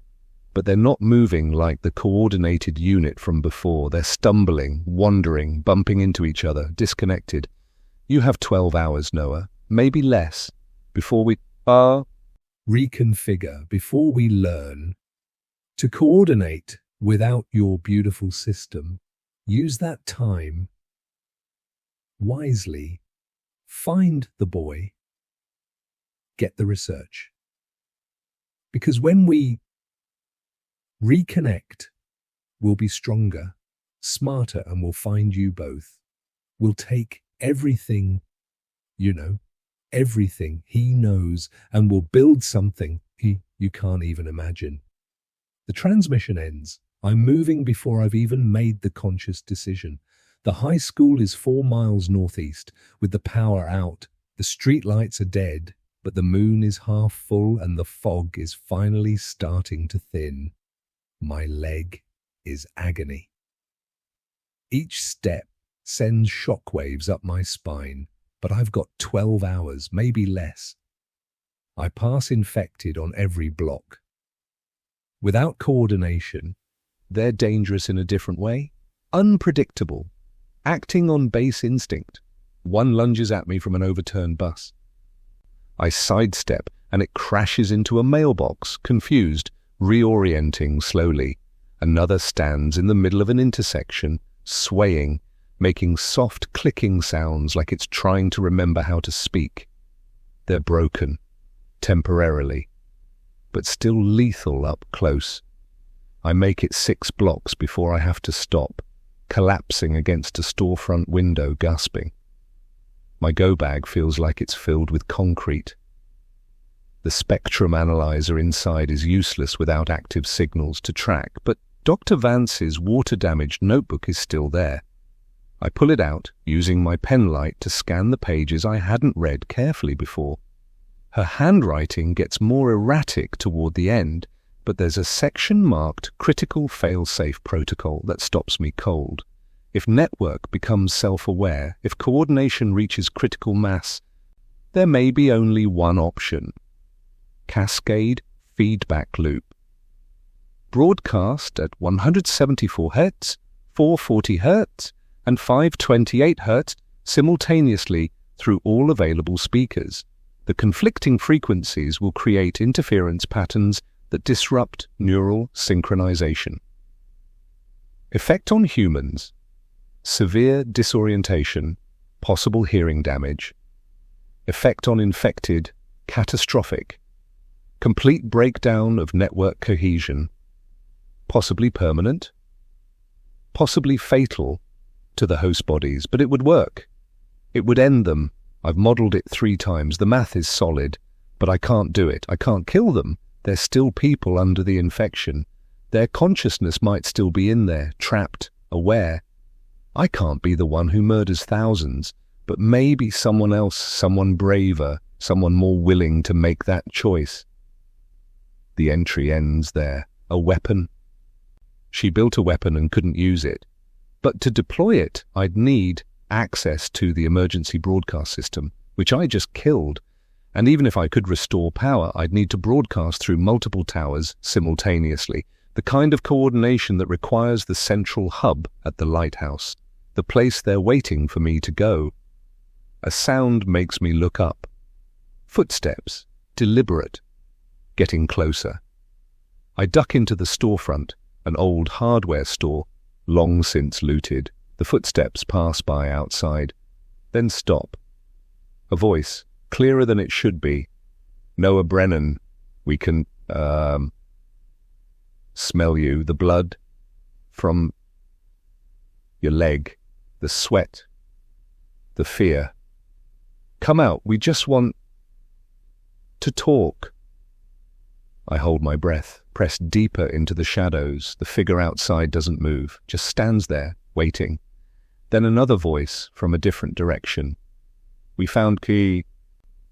but they're not moving like the coordinated unit from before. They're stumbling, wandering, bumping into each other, disconnected. You have 12 hours, Noah, maybe less, before we reconfigure, before we learn to coordinate without your beautiful system. Use that time wisely. Find the boy. Get the research. Because when we reconnect, we'll be stronger, smarter, and we'll find you both. We'll take everything, everything he knows, and we'll build something you can't even imagine. The transmission ends. I'm moving before I've even made the conscious decision. The high school is 4 miles northeast, with the power out. The streetlights are dead, but the moon is half full and the fog is finally starting to thin. My leg is agony. Each step sends shockwaves up my spine, but I've got 12 hours, maybe less. I pass infected on every block. Without coordination, they're dangerous in a different way, unpredictable, acting on base instinct. One lunges at me from an overturned bus. I sidestep and it crashes into a mailbox, confused, reorienting slowly. Another stands in the middle of an intersection, swaying, making soft clicking sounds like it's trying to remember how to speak. They're broken, temporarily, but still lethal up close. I make it 6 blocks before I have to stop, collapsing against a storefront window, gasping. My go bag feels like it's filled with concrete. The spectrum analyzer inside is useless without active signals to track, but Dr. Vance's water-damaged notebook is still there. I pull it out, using my pen light to scan the pages I hadn't read carefully before. Her handwriting gets more erratic toward the end, but there's a section marked Critical Failsafe Protocol that stops me cold. If network becomes self-aware, if coordination reaches critical mass, there may be only one option. Cascade feedback loop. Broadcast at 174 Hz, 440 Hz, and 528 Hz simultaneously through all available speakers. The conflicting frequencies will create interference patterns that disrupt neural synchronization. Effect on humans: severe disorientation, possible hearing damage. Effect on infected: catastrophic. Complete breakdown of network cohesion. Possibly permanent. Possibly fatal to the host bodies, but it would work. It would end them. I've modeled it 3 times. The math is solid, but I can't do it. I can't kill them. They're still people under the infection. Their consciousness might still be in there, trapped, aware. I can't be the one who murders thousands, but maybe someone else, someone braver, someone more willing to make that choice. The entry ends there. A weapon. She built a weapon and couldn't use it. But to deploy it, I'd need access to the emergency broadcast system, which I just killed. And even if I could restore power, I'd need to broadcast through multiple towers simultaneously, the kind of coordination that requires the central hub at the lighthouse, the place they're waiting for me to go. A sound makes me look up. Footsteps, deliberate, getting closer. I duck into the storefront, an old hardware store, long since looted. The footsteps pass by outside, then stop. A voice, clearer than it should be. Noah Brennan, we can, smell you. The blood from your leg, the sweat, the fear. Come out, we just want to talk. I hold my breath, press deeper into the shadows. The figure outside doesn't move, just stands there, waiting. Then another voice from a different direction. We found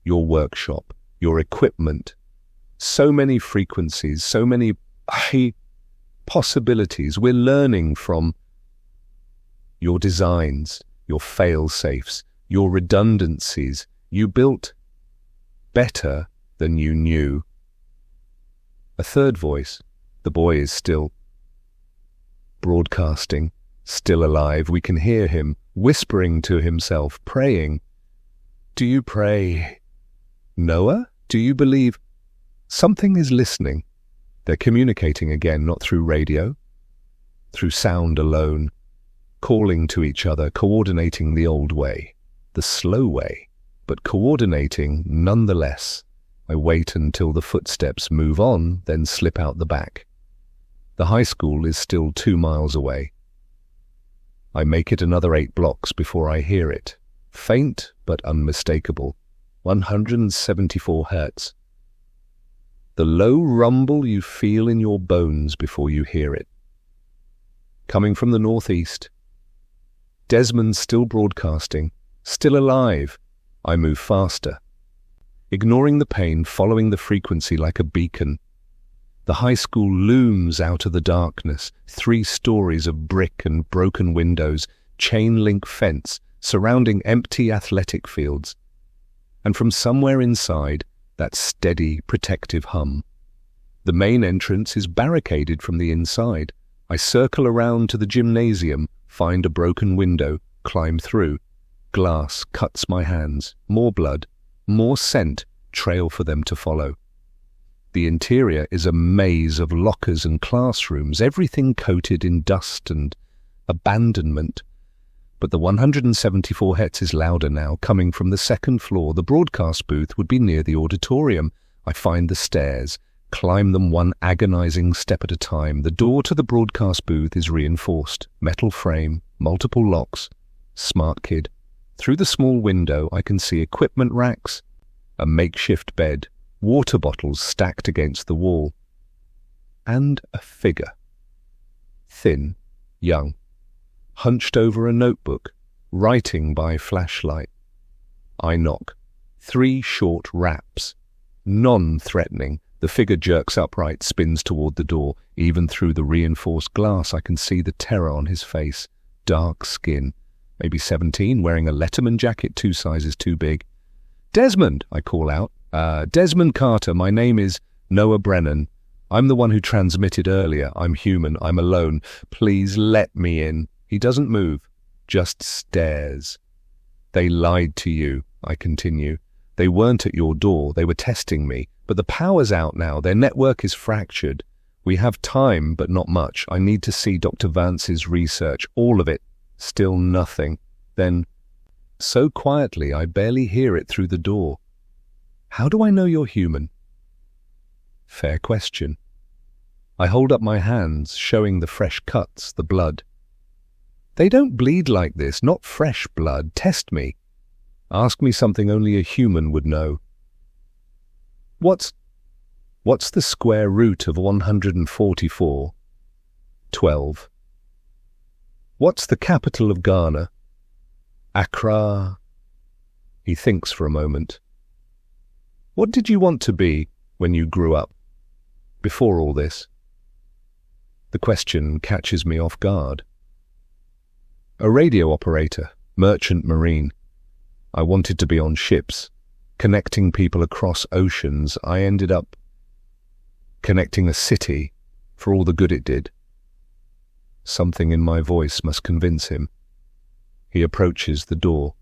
your workshop, your equipment. So many frequencies, so many possibilities. We're learning from your designs, your fail-safes, your redundancies. You built better than you knew. A third voice. The boy is still broadcasting, still alive. We can hear him whispering to himself, praying. Do you pray, Noah? Do you believe something is listening? They're communicating again, not through radio, through sound alone, calling to each other, coordinating the old way, the slow way, but coordinating nonetheless. I wait until the footsteps move on, then slip out the back. The high school is still 2 miles away. I make it another 8 blocks before I hear it. Faint but unmistakable. 174 Hz. The low rumble you feel in your bones before you hear it. Coming from the northeast. Desmond's still broadcasting, still alive. I move faster. Ignoring the pain, following the frequency like a beacon. The high school looms out of the darkness, 3 stories of brick and broken windows, chain-link fence, surrounding empty athletic fields. And from somewhere inside, that steady, protective hum. The main entrance is barricaded from the inside. I circle around to the gymnasium, find a broken window, climb through. Glass cuts my hands, more blood. More scent, trail for them to follow. The interior is a maze of lockers and classrooms, everything coated in dust and abandonment. but the 174 Hz is louder now, coming from the second floor. The broadcast booth would be near the auditorium. I find the stairs, climb them one agonizing step at a time. The door to the broadcast booth is reinforced. Metal frame, multiple locks. Smart kid. Through the small window, I can see equipment racks, a makeshift bed, water bottles stacked against the wall, and a figure. Thin, young, hunched over a notebook, writing by flashlight. I knock. 3 short raps. Non-threatening. The figure jerks upright, spins toward the door. Even through the reinforced glass, I can see the terror on his face. Dark skin. Maybe 17, wearing a Letterman jacket 2 sizes too big. "Desmond," I call out. "Desmond Carter, my name is Noah Brennan. I'm the one who transmitted earlier. I'm human. I'm alone. Please let me in." He doesn't move, just stares. "They lied to you," I continue. "They weren't at your door. They were testing me. But the power's out now. Their network is fractured. We have time, but not much. I need to see Dr. Vance's research. All of it. Still nothing." Then, so quietly I barely hear it through the door, "How do I know you're human?" Fair question. I hold up my hands, showing the fresh cuts, the blood. "They don't bleed like this, not fresh blood. Test me. Ask me something only a human would know." What's the square root of 144? 12. What's the capital of Ghana? Accra. He thinks for a moment. What did you want to be when you grew up? Before all this? The question catches me off guard. A radio operator, merchant marine. I wanted to be on ships, connecting people across oceans. I ended up connecting a city for all the good it did. Something in my voice must convince him. He approaches the door.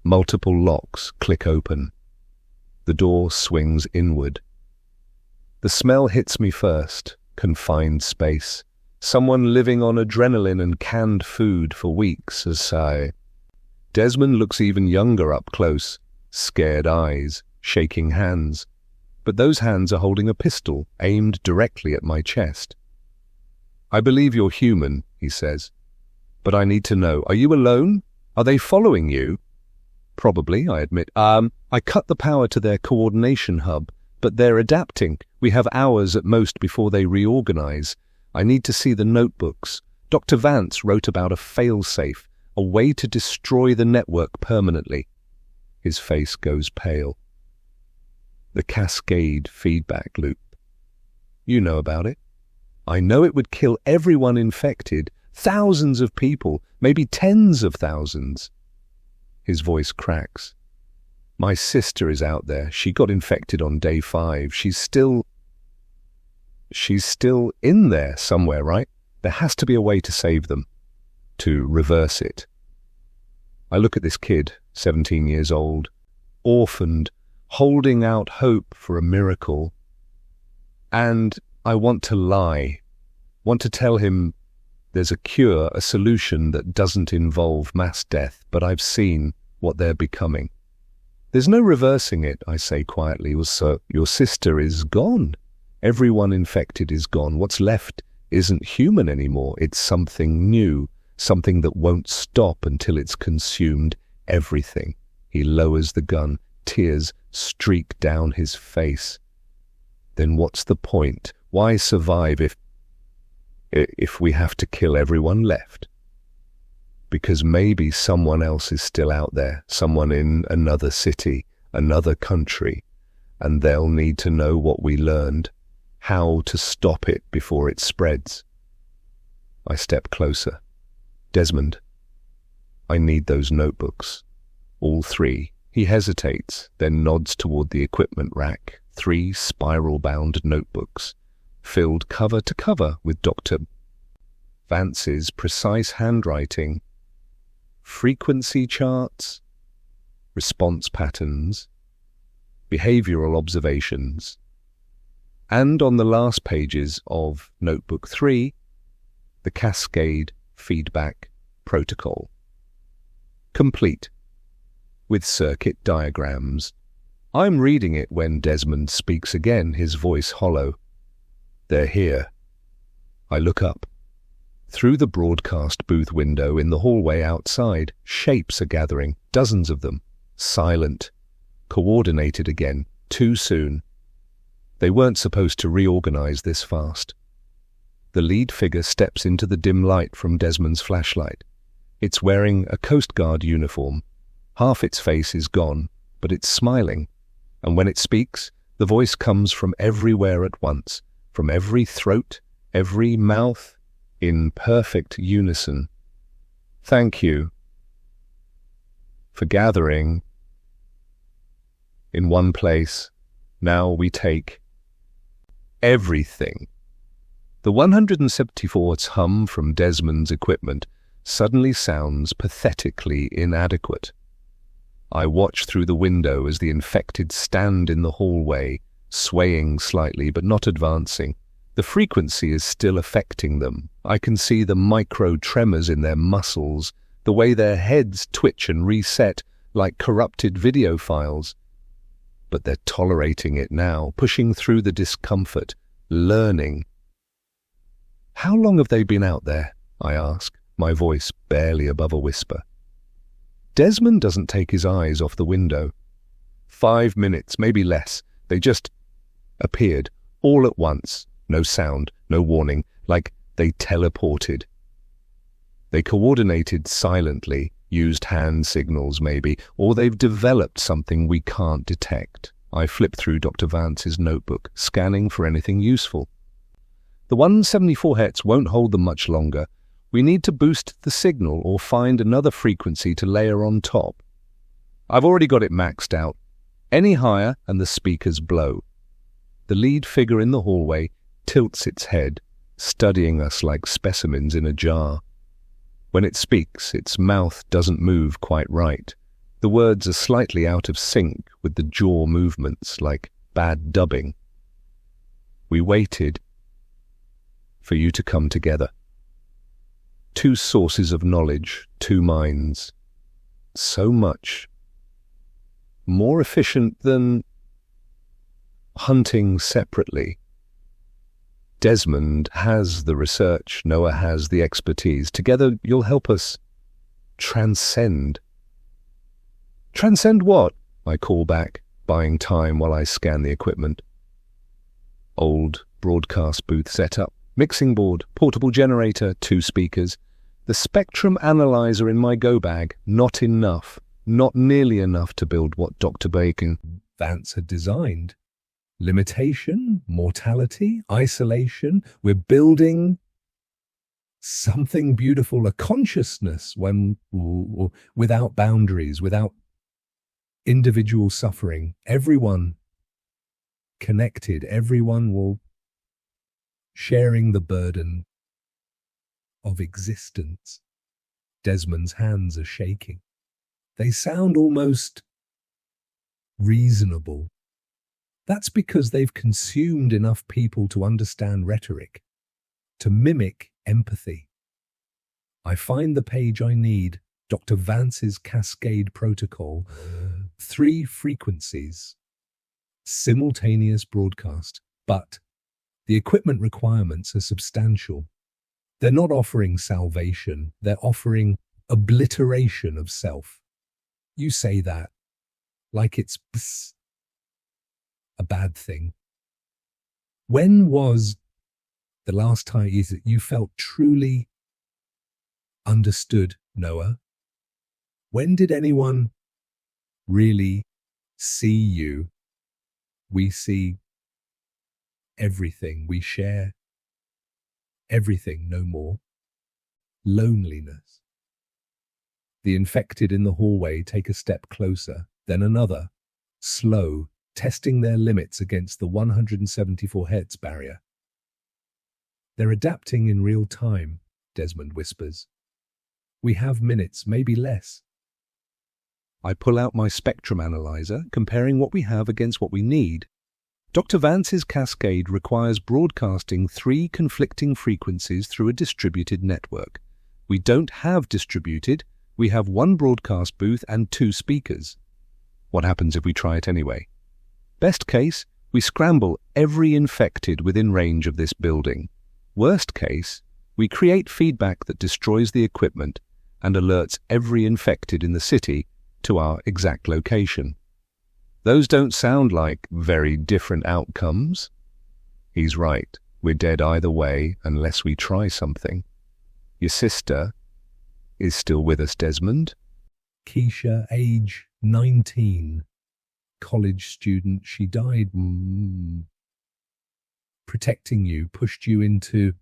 Multiple locks click open. The door swings inward. The smell hits me first. Confined space. Someone living on adrenaline and canned food for weeks, as I... Desmond looks even younger up close. Scared eyes, shaking hands. But those hands are holding a pistol, aimed directly at my chest. "I believe you're human," he says. "But I need to know, are you alone? Are they following you?" "Probably," I admit. I cut the power to their coordination hub, but they're adapting. We have hours at most before they reorganize. I need to see the notebooks. Dr. Vance wrote about a failsafe, a way to destroy the network permanently." His face goes pale. "The cascade feedback loop. You know about it." "I know it would kill everyone infected, thousands of people, maybe tens of thousands." His voice cracks. "My sister is out there. She got infected on day 5. She's still in there somewhere, right? There has to be a way to save them, to reverse it." I look at this kid, 17 years old, orphaned, holding out hope for a miracle. And I want to lie, want to tell him there's a cure, a solution that doesn't involve mass death, but I've seen what they're becoming. "There's no reversing it," I say quietly. "So your sister is gone. Everyone infected is gone. What's left isn't human anymore. It's something new, something that won't stop until it's consumed everything." He lowers the gun. Tears streak down his face. "Then what's the point? Why survive if we have to kill everyone left?" "Because maybe someone else is still out there, someone in another city, another country, and they'll need to know what we learned, how to stop it before it spreads." I step closer. "Desmond, I need those notebooks. All 3. He hesitates, then nods toward the equipment rack. 3 spiral-bound notebooks, filled cover to cover with Dr. Vance's precise handwriting. Frequency charts, response patterns, behavioral observations. And on the last pages of Notebook 3, the cascade feedback protocol. Complete, with circuit diagrams. I'm reading it when Desmond speaks again, his voice hollow. They're here. I look up. Through the broadcast booth window in the hallway outside, shapes are gathering, dozens of them, silent, coordinated again, too soon. They weren't supposed to reorganize this fast. The lead figure steps into the dim light from Desmond's flashlight. It's wearing a Coast Guard uniform. Half its face is gone, but it's smiling. And when it speaks, the voice comes from everywhere at once, from every throat, every mouth, in perfect unison. Thank you for gathering in one place. Now we take everything. The 174's hum from Desmond's equipment suddenly sounds pathetically inadequate. I watch through the window as the infected stand in the hallway, swaying slightly but not advancing. The frequency is still affecting them. I can see the micro tremors in their muscles, the way their heads twitch and reset like corrupted video files. But they're tolerating it now, pushing through the discomfort, learning. How long have they been out there? I ask, my voice barely above a whisper. Desmond doesn't take his eyes off the window. 5 minutes, maybe less. They just appeared, all at once. No sound, no warning, like they teleported. They coordinated silently, used hand signals maybe, or they've developed something we can't detect. I flip through Dr. Vance's notebook, scanning for anything useful. The 174 Hz won't hold them much longer. We need to boost the signal or find another frequency to layer on top. I've already got it maxed out. Any higher and the speakers blow. The lead figure in the hallway tilts its head, studying us like specimens in a jar. When it speaks, its mouth doesn't move quite right. The words are slightly out of sync with the jaw movements, like bad dubbing. We waited for you to come together. 2 sources of knowledge, 2 minds. So much more efficient than hunting separately. Desmond has the research, Noah has the expertise. Together you'll help us transcend. Transcend what? I call back, buying time while I scan the equipment. Old broadcast booth setup, mixing board, portable generator, 2 speakers. The spectrum analyzer in my go bag, not enough, not nearly enough to build what Dr. Vance had designed. Limitation, mortality, isolation. We're building something beautiful, a consciousness without boundaries, without individual suffering. Everyone connected, everyone will sharing the burden of existence. Desmond's hands are shaking. They sound almost reasonable. That's because they've consumed enough people to understand rhetoric, to mimic empathy. I find the page I need, Dr. Vance's Cascade Protocol, 3 frequencies, simultaneous broadcast, but the equipment requirements are substantial. They're not offering salvation, they're offering obliteration of self. You say that like it's a bad thing. When was the last time you felt truly understood, Noah? When did anyone really see you? We see everything. We share everything, no more. Loneliness. The infected in the hallway take a step closer, then another, slow, testing their limits against the 174 Hz barrier. They're adapting in real time, Desmond whispers. We have minutes, maybe less. I pull out my spectrum analyzer, comparing what we have against what we need. Dr. Vance's Cascade requires broadcasting 3 conflicting frequencies through a distributed network. We don't have distributed. We have one broadcast booth and 2 speakers. What happens if we try it anyway? Best case, we scramble every infected within range of this building. Worst case, we create feedback that destroys the equipment and alerts every infected in the city to our exact location. Those don't sound like very different outcomes. He's right. We're dead either way unless we try something. Your sister is still with us, Desmond? Keisha, age 19. College student. She died protecting you, pushed you into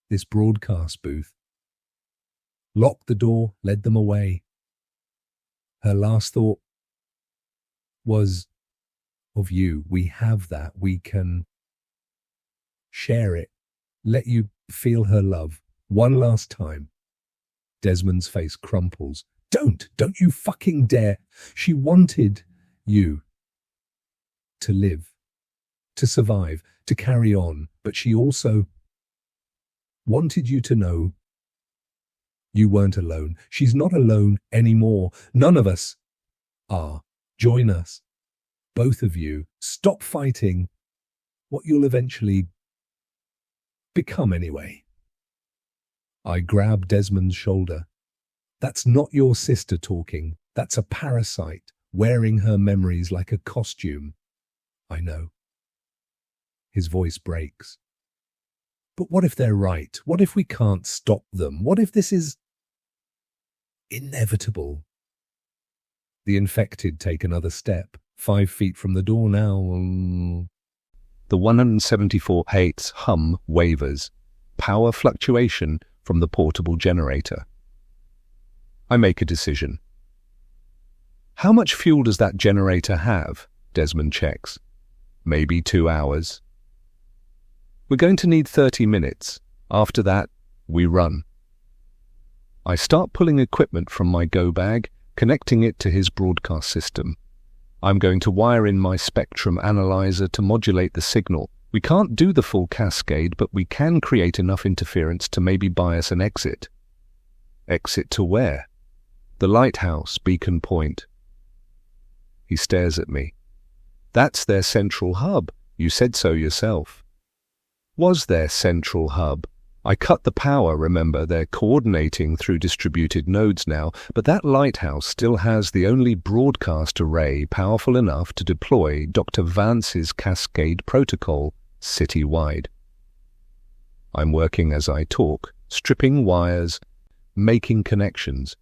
this broadcast booth. Locked the door, led them away. Her last thought was of you. We have that. We can share it. Let you feel her love. One last time. Desmond's face crumples. Don't you fucking dare. She wanted you to live, to survive, to carry on, but she also wanted you to know you weren't alone. She's not alone anymore. None of us are. Join us. Both of you. Stop fighting what you'll eventually become anyway. I grab Desmond's shoulder. That's not your sister talking. That's a parasite wearing her memories like a costume. I know. His voice breaks. But what if they're right? What if we can't stop them? What if this is inevitable? The infected take another step, 5 feet from the door now. The 174 Hz hum wavers, power fluctuation from the portable generator. I make a decision. How much fuel does that generator have? Desmond checks. Maybe 2 hours. We're going to need 30 minutes. After that, we run. I start pulling equipment from my go bag, connecting it to his broadcast system. I'm going to wire in my spectrum analyzer to modulate the signal. We can't do the full cascade, but we can create enough interference to maybe buy us an exit. Exit to where? The lighthouse, Beacon Point. He stares at me. That's their central hub. You said so yourself. Was their central hub? I cut the power, remember, they're coordinating through distributed nodes now, but that lighthouse still has the only broadcast array powerful enough to deploy Dr. Vance's cascade protocol citywide. I'm working as I talk, stripping wires, making connections.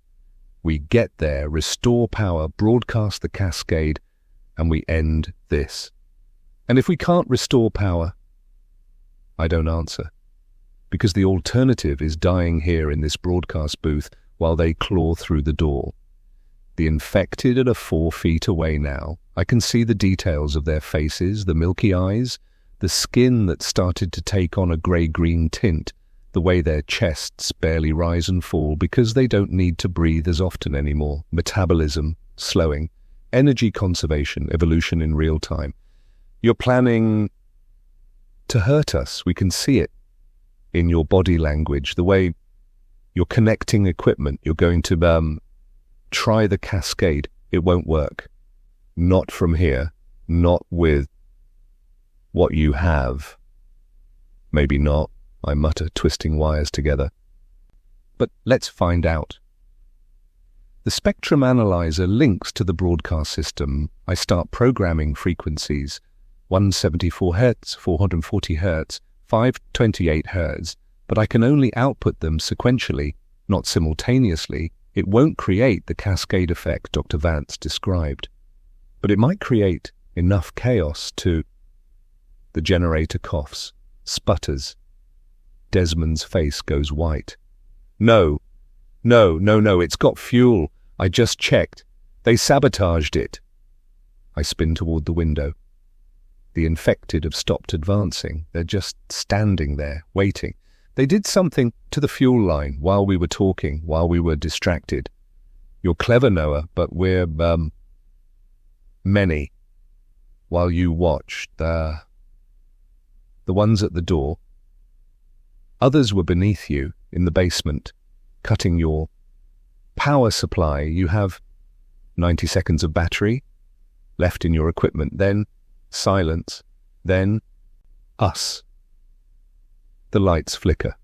We get there, restore power, broadcast the cascade, and we end this. And if we can't restore power, I don't answer. Because the alternative is dying here in this broadcast booth while they claw through the door. The infected are 4 feet away now. I can see the details of their faces, the milky eyes, the skin that started to take on a grey-green tint, the way their chests barely rise and fall because they don't need to breathe as often anymore. Metabolism, slowing, energy conservation, evolution in real time. You're planning to hurt us. We can see it in your body language, the way you're connecting equipment. You're going to try the cascade. It won't work. Not from here. Not with what you have. Maybe not, I mutter, twisting wires together. But let's find out. The spectrum analyzer links to the broadcast system. I start programming frequencies. 174 Hz, 440 Hz, 528 Hz, but I can only output them sequentially, not simultaneously. It won't create the cascade effect Dr. Vance described. But it might create enough chaos to... The generator coughs, sputters. Desmond's face goes white. No, it's got fuel. I just checked. They sabotaged it. I spin toward the window. The infected have stopped advancing. They're just standing there, waiting. They did something to the fuel line while we were talking, while we were distracted. You're clever, Noah, but we're, many. While you watched, the ones at the door. Others were beneath you. in the basement, cutting your power supply. You have 90 seconds of battery left in your equipment, then silence, then us. The lights flicker.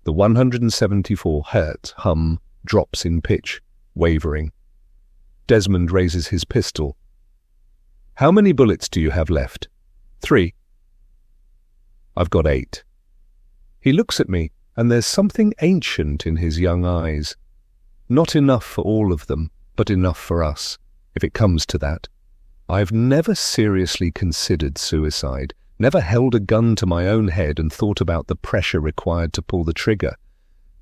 The 174 hertz hum drops in pitch, wavering. Desmond raises his pistol. How many bullets do you have left? 3. I've got 8. He looks at me, and there's something ancient in his young eyes. Not enough for all of them, but enough for us, if it comes to that. I've never seriously considered suicide, never held a gun to my own head and thought about the pressure required to pull the trigger.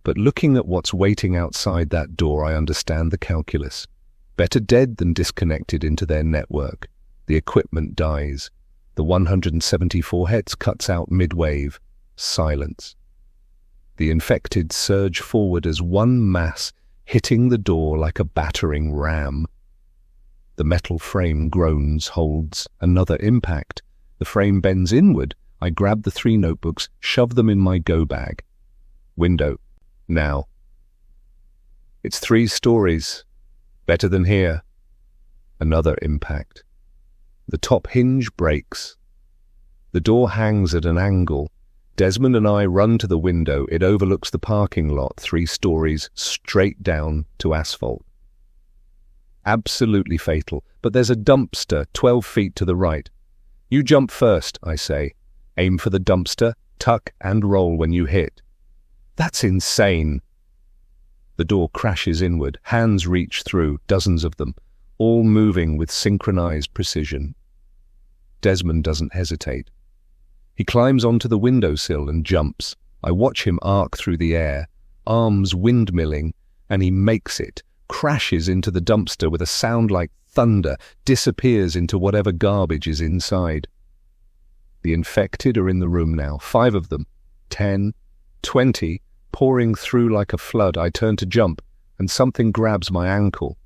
But looking at what's waiting outside that door, I understand the calculus. Better dead than disconnected into their network. The equipment dies. The 174 hertz cuts out mid-wave. Silence. The infected surge forward as one mass, hitting the door like a battering ram. The metal frame groans, holds another impact. The frame bends inward. I grab the 3 notebooks, shove them in my go bag. Window. Now. It's 3 stories. Better than here. Another impact. The top hinge breaks. The door hangs at an angle. Desmond and I run to the window. It overlooks the parking lot, 3 stories, straight down to asphalt. Absolutely fatal, but there's a dumpster 12 feet to the right. You jump first, I say. Aim for the dumpster, tuck and roll when you hit. That's insane. The door crashes inward, hands reach through, dozens of them, all moving with synchronized precision. Desmond doesn't hesitate. He climbs onto the windowsill and jumps. I watch him arc through the air, arms windmilling, and he makes it, crashes into the dumpster with a sound like thunder, disappears into whatever garbage is inside. The infected are in the room now, 5 of them, 10, 20, pouring through like a flood. I turn to jump, and something grabs my ankle.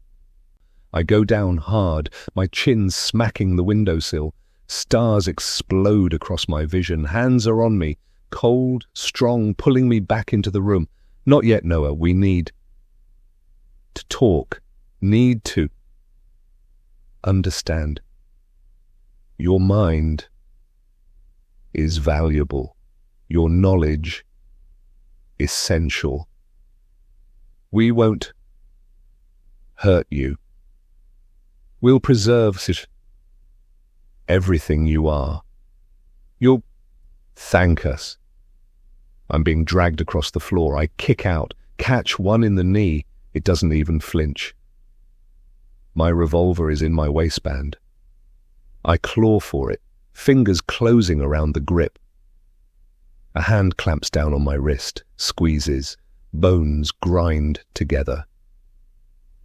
I go down hard, my chin smacking the windowsill. Stars explode across my vision. Hands are on me, cold, strong, pulling me back into the room. Not yet, Noah. We need to talk. Need to understand. Your mind is valuable. Your knowledge essential. We won't hurt you. We'll preserve everything you are. You'll thank us. I'm being dragged across the floor. I kick out, catch one in the knee. It doesn't even flinch. My revolver is in my waistband. I claw for it, fingers closing around the grip. A hand clamps down on my wrist, squeezes, bones grind together.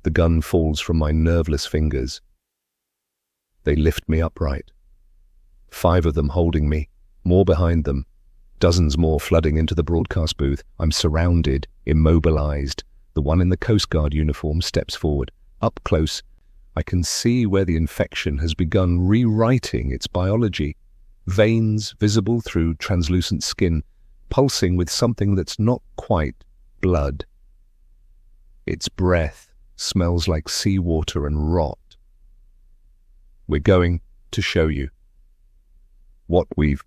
The gun falls from my nerveless fingers. They lift me upright. 5 of them holding me, more behind them, dozens more flooding into the broadcast booth. I'm surrounded, immobilized. The one in the Coast Guard uniform steps forward. Up close, I can see where the infection has begun rewriting its biology. Veins visible through translucent skin, pulsing with something that's not quite blood. Its breath smells like seawater and rot. We're going to show you what we've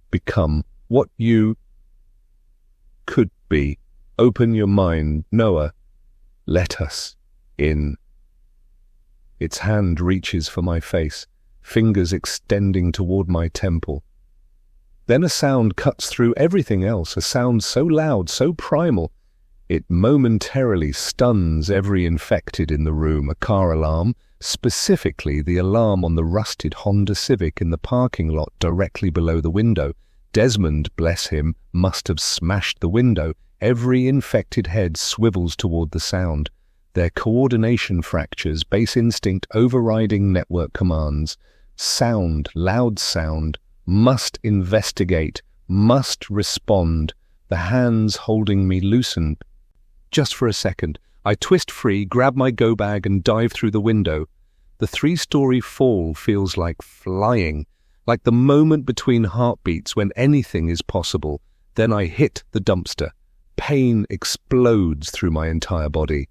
become, what you could be. Open your mind, Noah. Let us in. Its hand reaches for my face, fingers extending toward my temple. Then a sound cuts through everything else, a sound so loud, so primal, it momentarily stuns every infected in the room. A car alarm, specifically the alarm on the rusted Honda Civic in the parking lot directly below the window. Desmond, bless him, must have smashed the window. Every infected head swivels toward the sound. Their coordination fractures, base instinct overriding network commands. Sound, loud sound, must investigate, must respond. The hands holding me loosen. Just for a second, I twist free, grab my go bag and dive through the window. The 3-story fall feels like flying, like the moment between heartbeats when anything is possible. Then I hit the dumpster. Pain explodes through my entire body.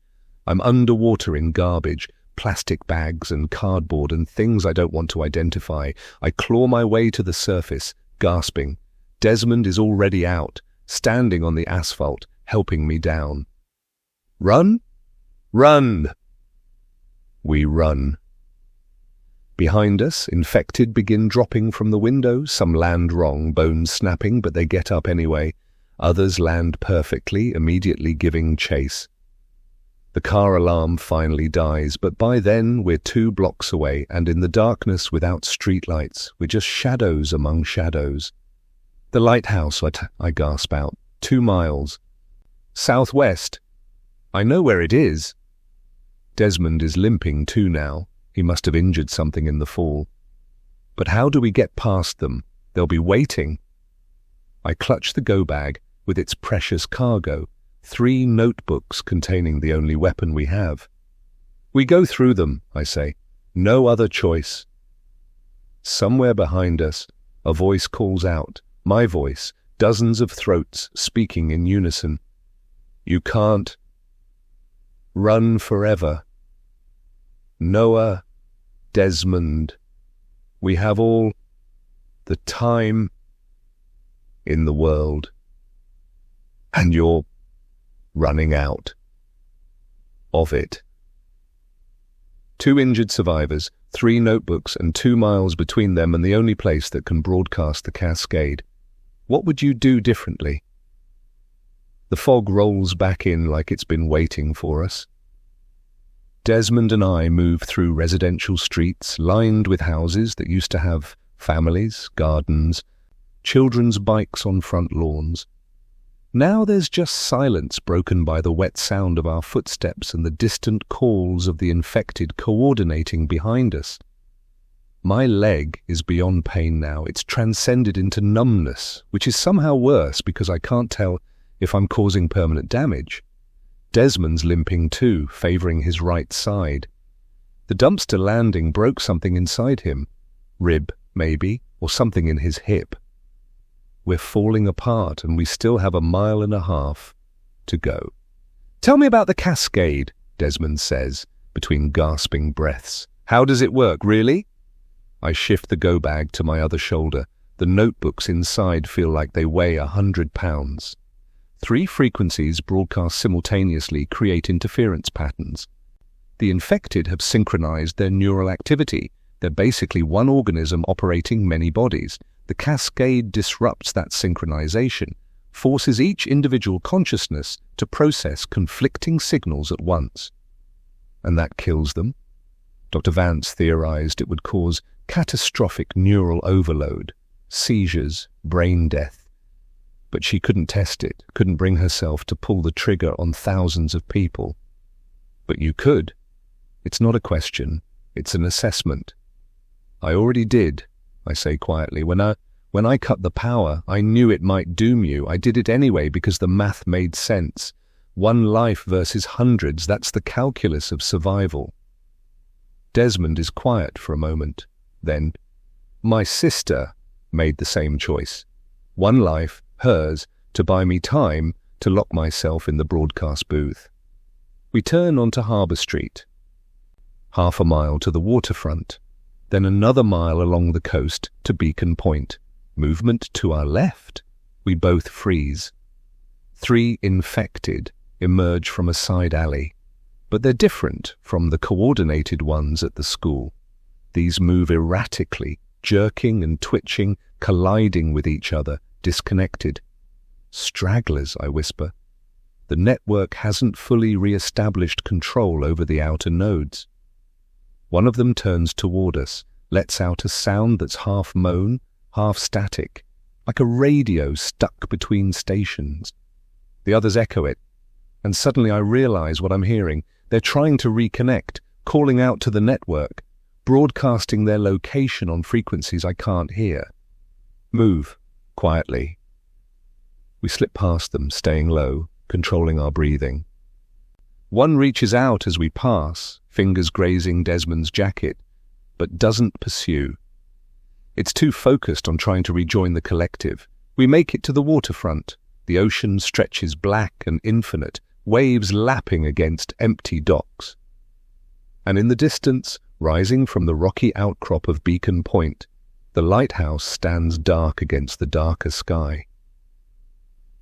I'm underwater in garbage, plastic bags and cardboard and things I don't want to identify. I claw my way to the surface, gasping. Desmond is already out, standing on the asphalt, helping me down. Run? Run! We run. Behind us, infected begin dropping from the window. Some land wrong, bones snapping, but they get up anyway. Others land perfectly, immediately giving chase. The car alarm finally dies, but by then we're 2 blocks away, and in the darkness without streetlights, we're just shadows among shadows. The lighthouse, I gasp out. 2 miles. Southwest. I know where it is. Desmond is limping too now. He must have injured something in the fall. But how do we get past them? They'll be waiting. I clutch the go-bag with its precious cargo, 3 notebooks containing the only weapon we have. We go through them, I say. No other choice. Somewhere behind us, a voice calls out, my voice, dozens of throats speaking in unison. You can't run forever. Noah, Desmond, we have all the time in the world, and you're running out of it. 2 injured survivors, 3 notebooks, and 2 miles between them and the only place that can broadcast the cascade. What would you do differently? The fog rolls back in like it's been waiting for us. Desmond and I move through residential streets lined with houses that used to have families, gardens, children's bikes on front lawns. Now there's just silence broken by the wet sound of our footsteps and the distant calls of the infected coordinating behind us. My leg is beyond pain now. It's transcended into numbness, which is somehow worse because I can't tell if I'm causing permanent damage. Desmond's limping too, favouring his right side. The dumpster landing broke something inside him. Rib, maybe, or something in his hip. We're falling apart and we still have 1.5 miles to go. Tell me about the cascade, Desmond says, between gasping breaths. How does it work, really? I shift the go-bag to my other shoulder. The notebooks inside feel like they weigh 100 pounds. 3 frequencies broadcast simultaneously create interference patterns. The infected have synchronized their neural activity. They're basically one organism operating many bodies. The cascade disrupts that synchronization, forces each individual consciousness to process conflicting signals at once. And that kills them. Dr. Vance theorized it would cause catastrophic neural overload, seizures, brain death. But she couldn't test it, couldn't bring herself to pull the trigger on thousands of people. But you could. It's not a question, it's an assessment. I already did, I say quietly. When I cut the power, I knew it might doom you. I did it anyway because the math made sense. 1 life versus hundreds, that's the calculus of survival. Desmond is quiet for a moment. Then, my sister made the same choice. 1 life, hers, to buy me time to lock myself in the broadcast booth. We turn onto Harbour Street. 1/2 mile to the waterfront, then another mile along the coast to Beacon Point. Movement to our left. We both freeze. 3 infected emerge from a side alley, but they're different from the coordinated ones at the school. These move erratically, jerking and twitching, colliding with each other, disconnected. Stragglers, I whisper. The network hasn't fully re-established control over the outer nodes. One of them turns toward us, lets out a sound that's half moan, half static, like a radio stuck between stations. The others echo it, and suddenly I realize what I'm hearing. They're trying to reconnect, calling out to the network, broadcasting their location on frequencies I can't hear. Move. Quietly. We slip past them, staying low, controlling our breathing. One reaches out as we pass, fingers grazing Desmond's jacket, but doesn't pursue. It's too focused on trying to rejoin the collective, We make it to the waterfront. The ocean stretches black and infinite, waves lapping against empty docks. And in the distance, rising from the rocky outcrop of Beacon Point, the lighthouse stands dark against the darker sky.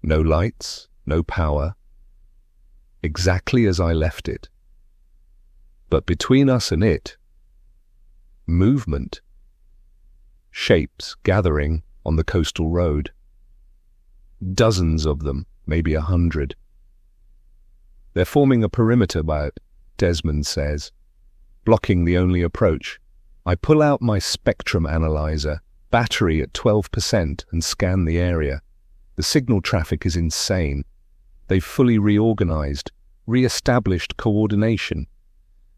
No lights, no power. Exactly as I left it. But between us and it, movement. Shapes gathering on the coastal road. Dozens of them, maybe 100. They're forming a perimeter by it, Desmond says, blocking the only approach. I pull out my spectrum analyzer, battery at 12%, and scan the area. The signal traffic is insane. They've fully reorganized, re-established coordination.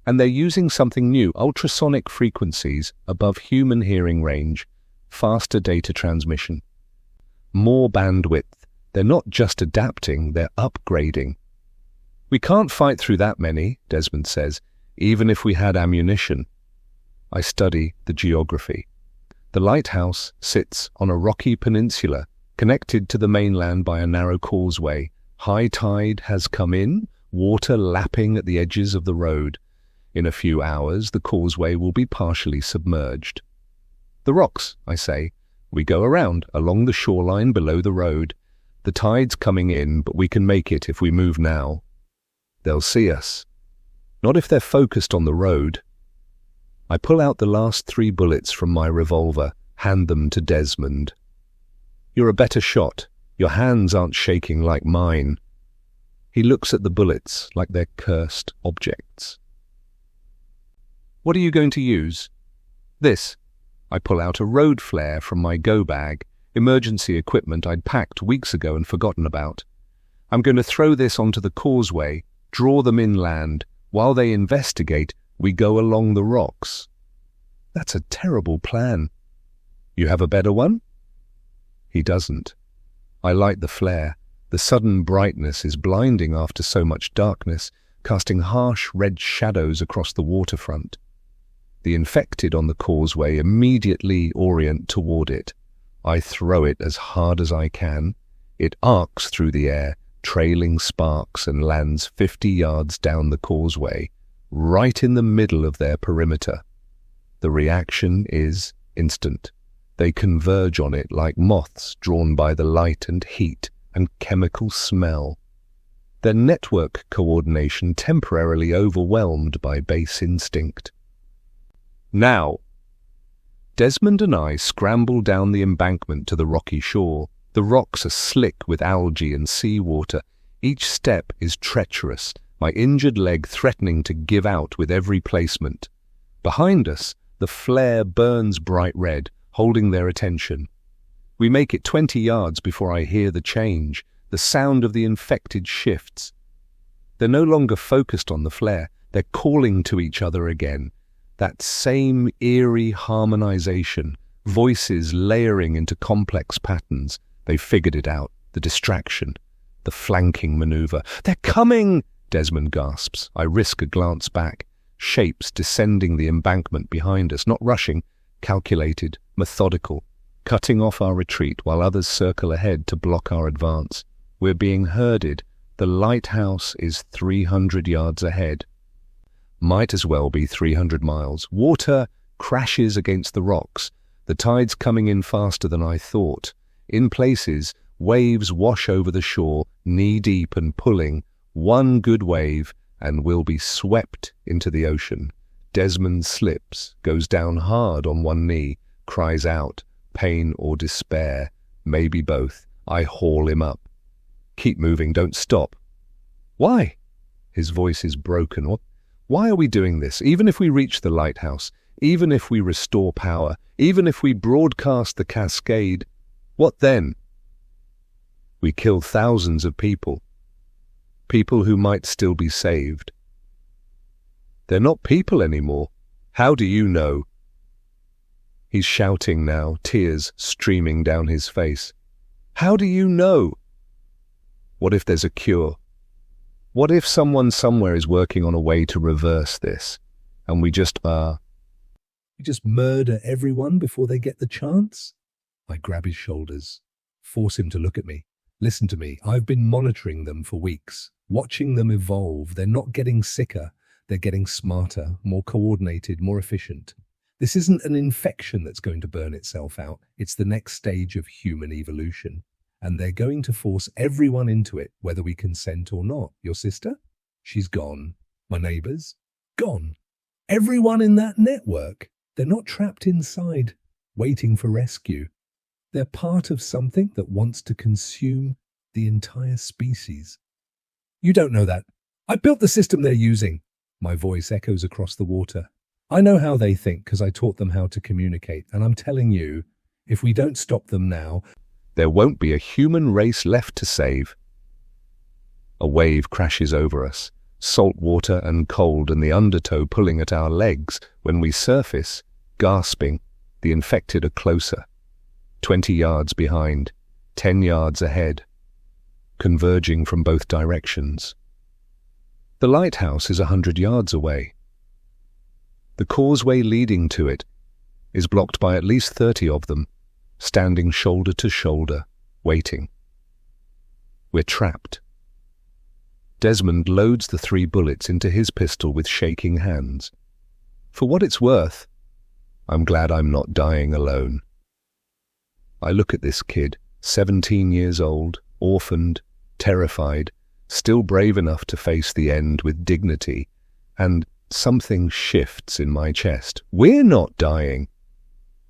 And they're using something new, ultrasonic frequencies above human hearing range, faster data transmission. More bandwidth. They're not just adapting, they're upgrading. We can't fight through that many, Desmond says, even if we had ammunition. I study the geography. The lighthouse sits on a rocky peninsula, connected to the mainland by a narrow causeway. High tide has come in, water lapping at the edges of the road. In a few hours, the causeway will be partially submerged. The rocks, I say. We go around, along the shoreline below the road. The tide's coming in, but we can make it if we move now. They'll see us. Not if they're focused on the road. I pull out the last 3 bullets from my revolver, hand them to Desmond. You're a better shot. Your hands aren't shaking like mine. He looks at the bullets like they're cursed objects. What are you going to use? This. I pull out a road flare from my go bag, emergency equipment I'd packed weeks ago and forgotten about. I'm going to throw this onto the causeway, draw them inland. While they investigate, we go along the rocks. That's a terrible plan. You have a better one? He doesn't. I light the flare. The sudden brightness is blinding after so much darkness, casting harsh red shadows across the waterfront. The infected on the causeway immediately orient toward it. I throw it as hard as I can. It arcs through the air, trailing sparks, and lands 50 yards down the causeway, right in the middle of their perimeter. The reaction is instant. They converge on it like moths drawn by the light and heat and chemical smell. Their network coordination temporarily overwhelmed by base instinct. Now! Desmond and I scramble down the embankment to the rocky shore. The rocks are slick with algae and seawater. Each step is treacherous, my injured leg threatening to give out with every placement. Behind us, the flare burns bright red, holding their attention. We make it 20 yards before I hear the change. The sound of the infected shifts. They're no longer focused on the flare. They're calling to each other again. That same eerie harmonization, voices layering into complex patterns. They figured it out, the distraction, the flanking maneuver. They're coming! Desmond gasps. I risk a glance back. Shapes descending the embankment behind us, not rushing, calculated, methodical, cutting off our retreat while others circle ahead to block our advance. We're being herded. The lighthouse is 300 yards ahead. Might as well be 300 miles. Water crashes against the rocks. The tide's coming in faster than I thought. In places, waves wash over the shore, knee-deep and pulling. One good wave, and we'll be swept into the ocean. Desmond slips, goes down hard on one knee, cries out, pain or despair, maybe both. I haul him up. Keep moving, don't stop. Why? His voice is broken. Why are we doing this? Even if we reach the lighthouse, even if we restore power, even if we broadcast the cascade, what then? We kill thousands of people. People who might still be saved. They're not people anymore. How do you know? He's shouting now, tears streaming down his face. How do you know? What if there's a cure? What if someone somewhere is working on a way to reverse this, and we just You just murder everyone before they get the chance? I grab his shoulders. Force him to look at me. Listen to me. I've been monitoring them for weeks, watching them evolve. They're not getting sicker. They're getting smarter, more coordinated, more efficient. This isn't an infection that's going to burn itself out. It's the next stage of human evolution. And they're going to force everyone into it, whether we consent or not. Your sister? She's gone. My neighbors? Gone. Everyone in that network. They're not trapped inside, waiting for rescue. They're part of something that wants to consume the entire species. You don't know that. I built the system they're using. My voice echoes across the water. I know how they think because I taught them how to communicate, and I'm telling you, if we don't stop them now, there won't be a human race left to save. A wave crashes over us, salt water and cold and the undertow pulling at our legs. When we surface, gasping, the infected are closer. 20 yards behind, 10 yards ahead, converging from both directions. The lighthouse is 100 yards away. The causeway leading to it is blocked by at least 30 of them, standing shoulder to shoulder, waiting. We're trapped. Desmond loads the 3 bullets into his pistol with shaking hands. For what it's worth, I'm glad I'm not dying alone. I look at this kid, 17 years old, orphaned, terrified, still brave enough to face the end with dignity, and something shifts in my chest. We're not dying.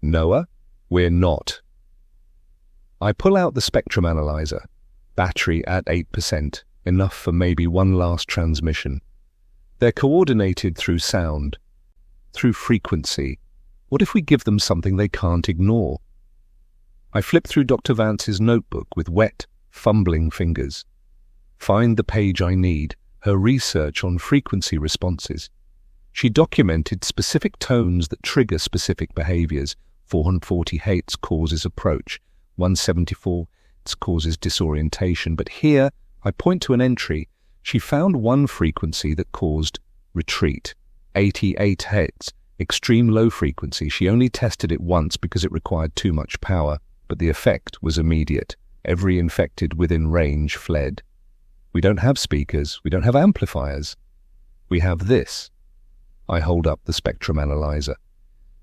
Noah, we're not. I pull out the spectrum analyzer, battery at 8%, enough for maybe one last transmission. They're coordinated through sound, through frequency. What if we give them something they can't ignore? I flip through Dr. Vance's notebook with wet, fumbling fingers. Find the page I need, her research on frequency responses. She documented specific tones that trigger specific behaviors. 440 Hz causes approach, 174 Hz causes disorientation. But here, I point to an entry. She found one frequency that caused retreat, 88 Hz, extreme low frequency. She only tested it once because it required too much power, but the effect was immediate. Every infected within range fled. We don't have speakers, we don't have amplifiers. We have this. I hold up the spectrum analyzer.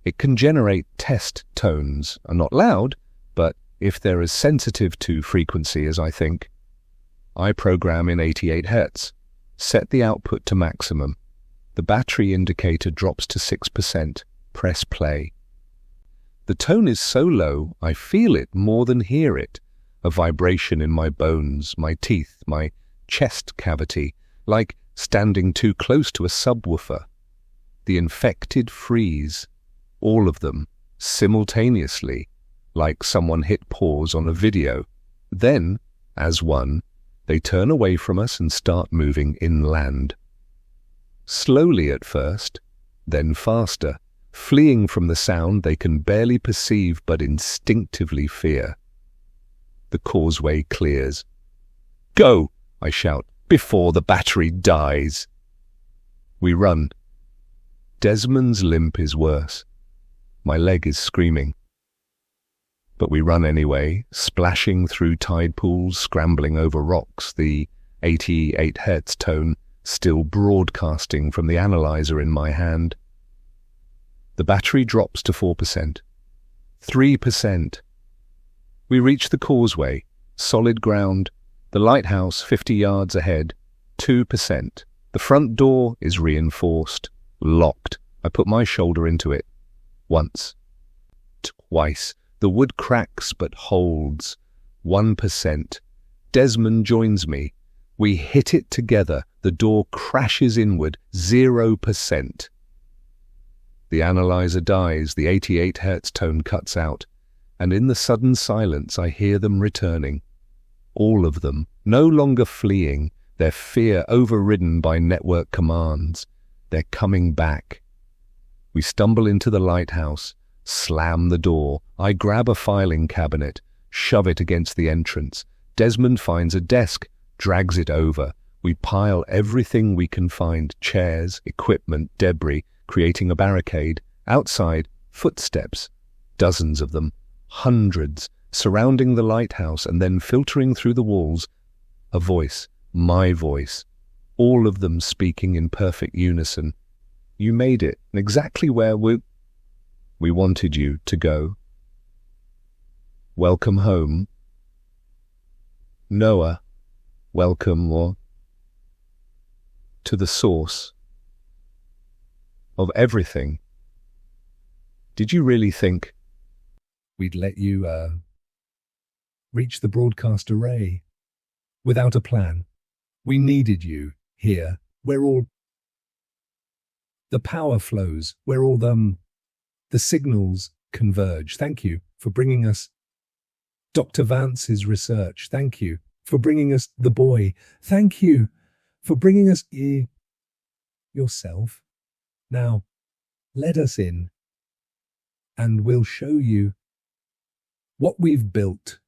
It can generate test tones, are not loud, but if they're as sensitive to frequency as I think, I program in 88 Hz, set the output to maximum. The battery indicator drops to 6%, press play. The tone is so low, I feel it more than hear it. A vibration in my bones, my teeth, my chest cavity, like standing too close to a subwoofer. The infected freeze, all of them, simultaneously, like someone hit pause on a video. Then, as one, they turn away from us and start moving inland. Slowly at first, then faster, fleeing from the sound they can barely perceive but instinctively fear. The causeway clears. "Go!" I shout, "before the battery dies." We run. Desmond's limp is worse. My leg is screaming. But we run anyway, splashing through tide pools, scrambling over rocks, the 88 Hz tone still broadcasting from the analyzer in my hand. The battery drops to 4%. 3%. We reach the causeway, solid ground, the lighthouse 50 yards ahead, 2%. The front door is reinforced, locked. I put my shoulder into it. Once. Twice. The wood cracks but holds. 1%. Desmond joins me. We hit it together. The door crashes inward. 0%. The analyzer dies. The 88 Hz tone cuts out. And in the sudden silence, I hear them returning. All of them, no longer fleeing, their fear overridden by network commands. They're coming back. We stumble into the lighthouse, slam the door. I grab a filing cabinet, shove it against the entrance. Desmond finds a desk, drags it over. We pile everything we can find, chairs, equipment, debris, creating a barricade. Outside, footsteps, dozens of them, hundreds, surrounding the lighthouse and then filtering through the walls. A voice, my voice, all of them speaking in perfect unison. You made it exactly where we wanted you to go. Welcome home. Noah, welcome to the source of everything. Did you really think we'd let you reach the broadcast array without a plan? We needed you here, where all the power flows, where all the signals converge. Thank you for bringing us Dr. Vance's research. Thank you for bringing us the boy. Thank you for bringing us yourself. Now, let us in, and we'll show you what we've built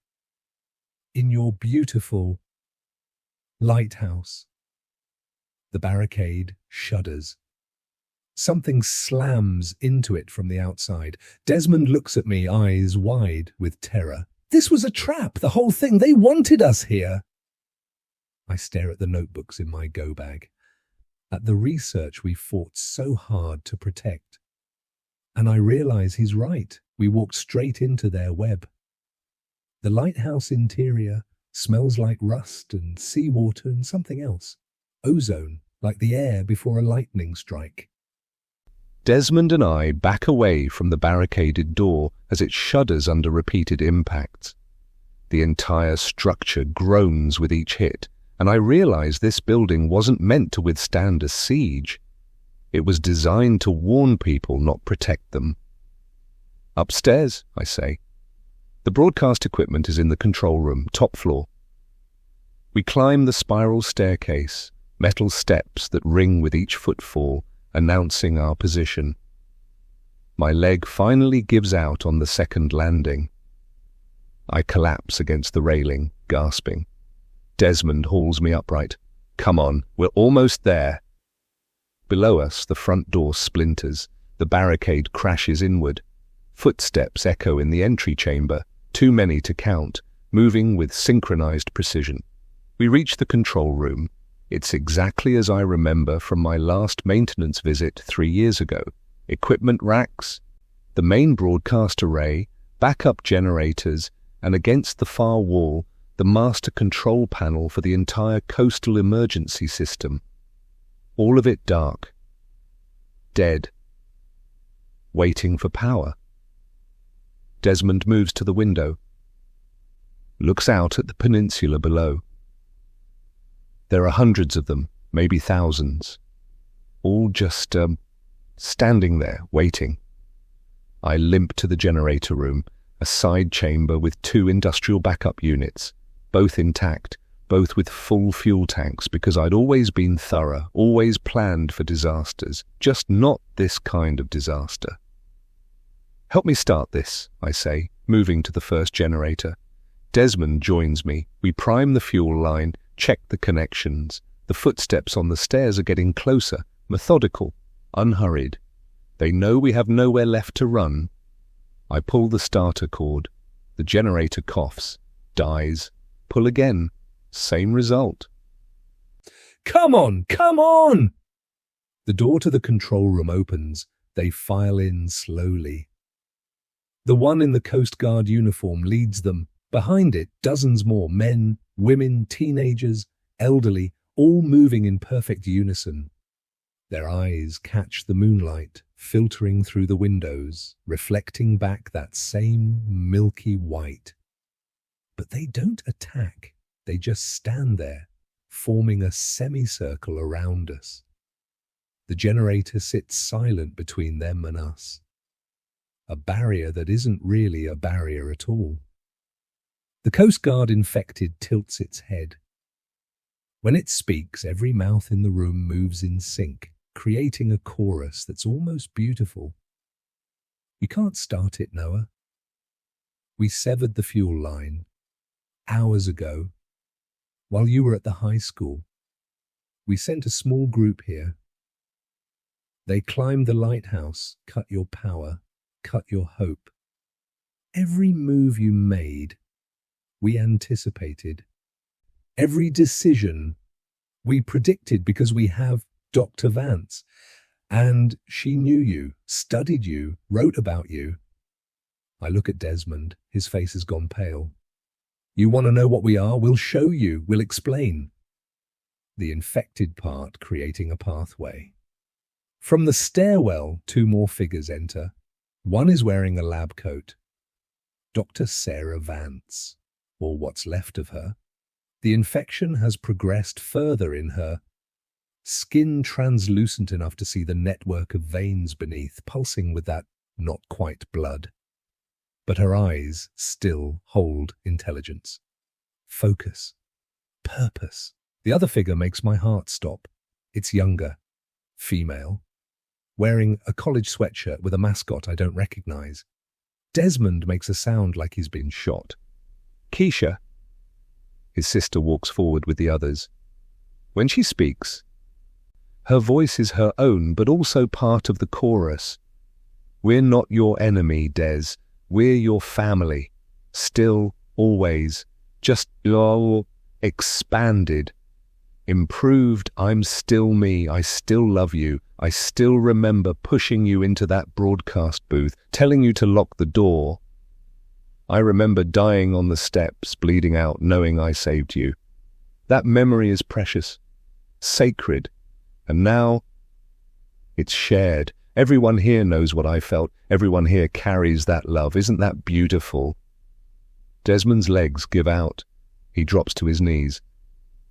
in your beautiful lighthouse. The barricade shudders. Something slams into it from the outside. Desmond looks at me, eyes wide with terror. This was a trap, the whole thing. They wanted us here. I stare at the notebooks in my go bag, at the research we fought so hard to protect. And I realize he's right. We walked straight into their web. The lighthouse interior smells like rust and seawater and something else. Ozone, like the air before a lightning strike. Desmond and I back away from the barricaded door as it shudders under repeated impacts. The entire structure groans with each hit, and I realize this building wasn't meant to withstand a siege. It was designed to warn people, not protect them. Upstairs, I say. The broadcast equipment is in the control room, top floor. We climb the spiral staircase, metal steps that ring with each footfall, announcing our position. My leg finally gives out on the second landing. I collapse against the railing, gasping. Desmond hauls me upright. Come on, we're almost there. Below us, the front door splinters. The barricade crashes inward. Footsteps echo in the entry chamber, too many to count, moving with synchronized precision. We reach the control room. It's exactly as I remember from my last maintenance visit 3 years ago. Equipment racks, the main broadcast array, backup generators, and against the far wall, the master control panel for the entire coastal emergency system. All of it dark, dead, waiting for power. Desmond moves to the window, looks out at the peninsula below. There are hundreds of them, maybe thousands, all just standing there, waiting. I limp to the generator room, a side chamber with 2 industrial backup units, both intact, both with full fuel tanks, because I'd always been thorough, always planned for disasters, just not this kind of disaster. Help me start this, I say, moving to the first generator. Desmond joins me. We prime the fuel line, check the connections. The footsteps on the stairs are getting closer, methodical, unhurried. They know we have nowhere left to run. I pull the starter cord. The generator coughs, dies. Pull again. Same result. Come on! Come on! The door to the control room opens. They file in slowly. The one in the Coast Guard uniform leads them. Behind it, dozens more, men, women, teenagers, elderly, all moving in perfect unison. Their eyes catch the moonlight filtering through the windows, reflecting back that same milky white. But they don't attack. They just stand there, forming a semicircle around us. The generator sits silent between them and us. A barrier that isn't really a barrier at all. The Coast Guard infected tilts its head. When it speaks, every mouth in the room moves in sync, creating a chorus that's almost beautiful. You can't start it, Noah. We severed the fuel line hours ago, while you were at the high school. We sent a small group here. They climbed the lighthouse, cut your power, cut your hope. every move you made, we anticipated. Every decision we predicted because we have Dr. Vance. And she knew you, studied you, wrote about you. I look at Desmond. His face has gone pale. You want to know what we are? We'll show you. We'll explain. The infected part creating a pathway. From the stairwell, 2 more figures enter. One is wearing a lab coat. Dr. Sarah Vance, or what's left of her. The infection has progressed further in her. Skin translucent enough to see the network of veins beneath, pulsing with that not quite blood. But her eyes still hold intelligence. Focus. Purpose. The other figure makes my heart stop. It's younger. Female. Wearing a college sweatshirt with a mascot I don't recognize. Desmond makes a sound like he's been shot. Keisha. His sister walks forward with the others. When she speaks, her voice is her own, but also part of the chorus. We're not your enemy, Des. We're your family. Still, always. Just expanded. Improved. I'm still me. I still love you. I still remember pushing you into that broadcast booth, telling you to lock the door. I remember dying on the steps, bleeding out, knowing I saved you. That memory is precious, sacred, and now it's shared. Everyone here knows what I felt. Everyone here carries that love. Isn't that beautiful? Desmond's legs give out. He drops to his knees.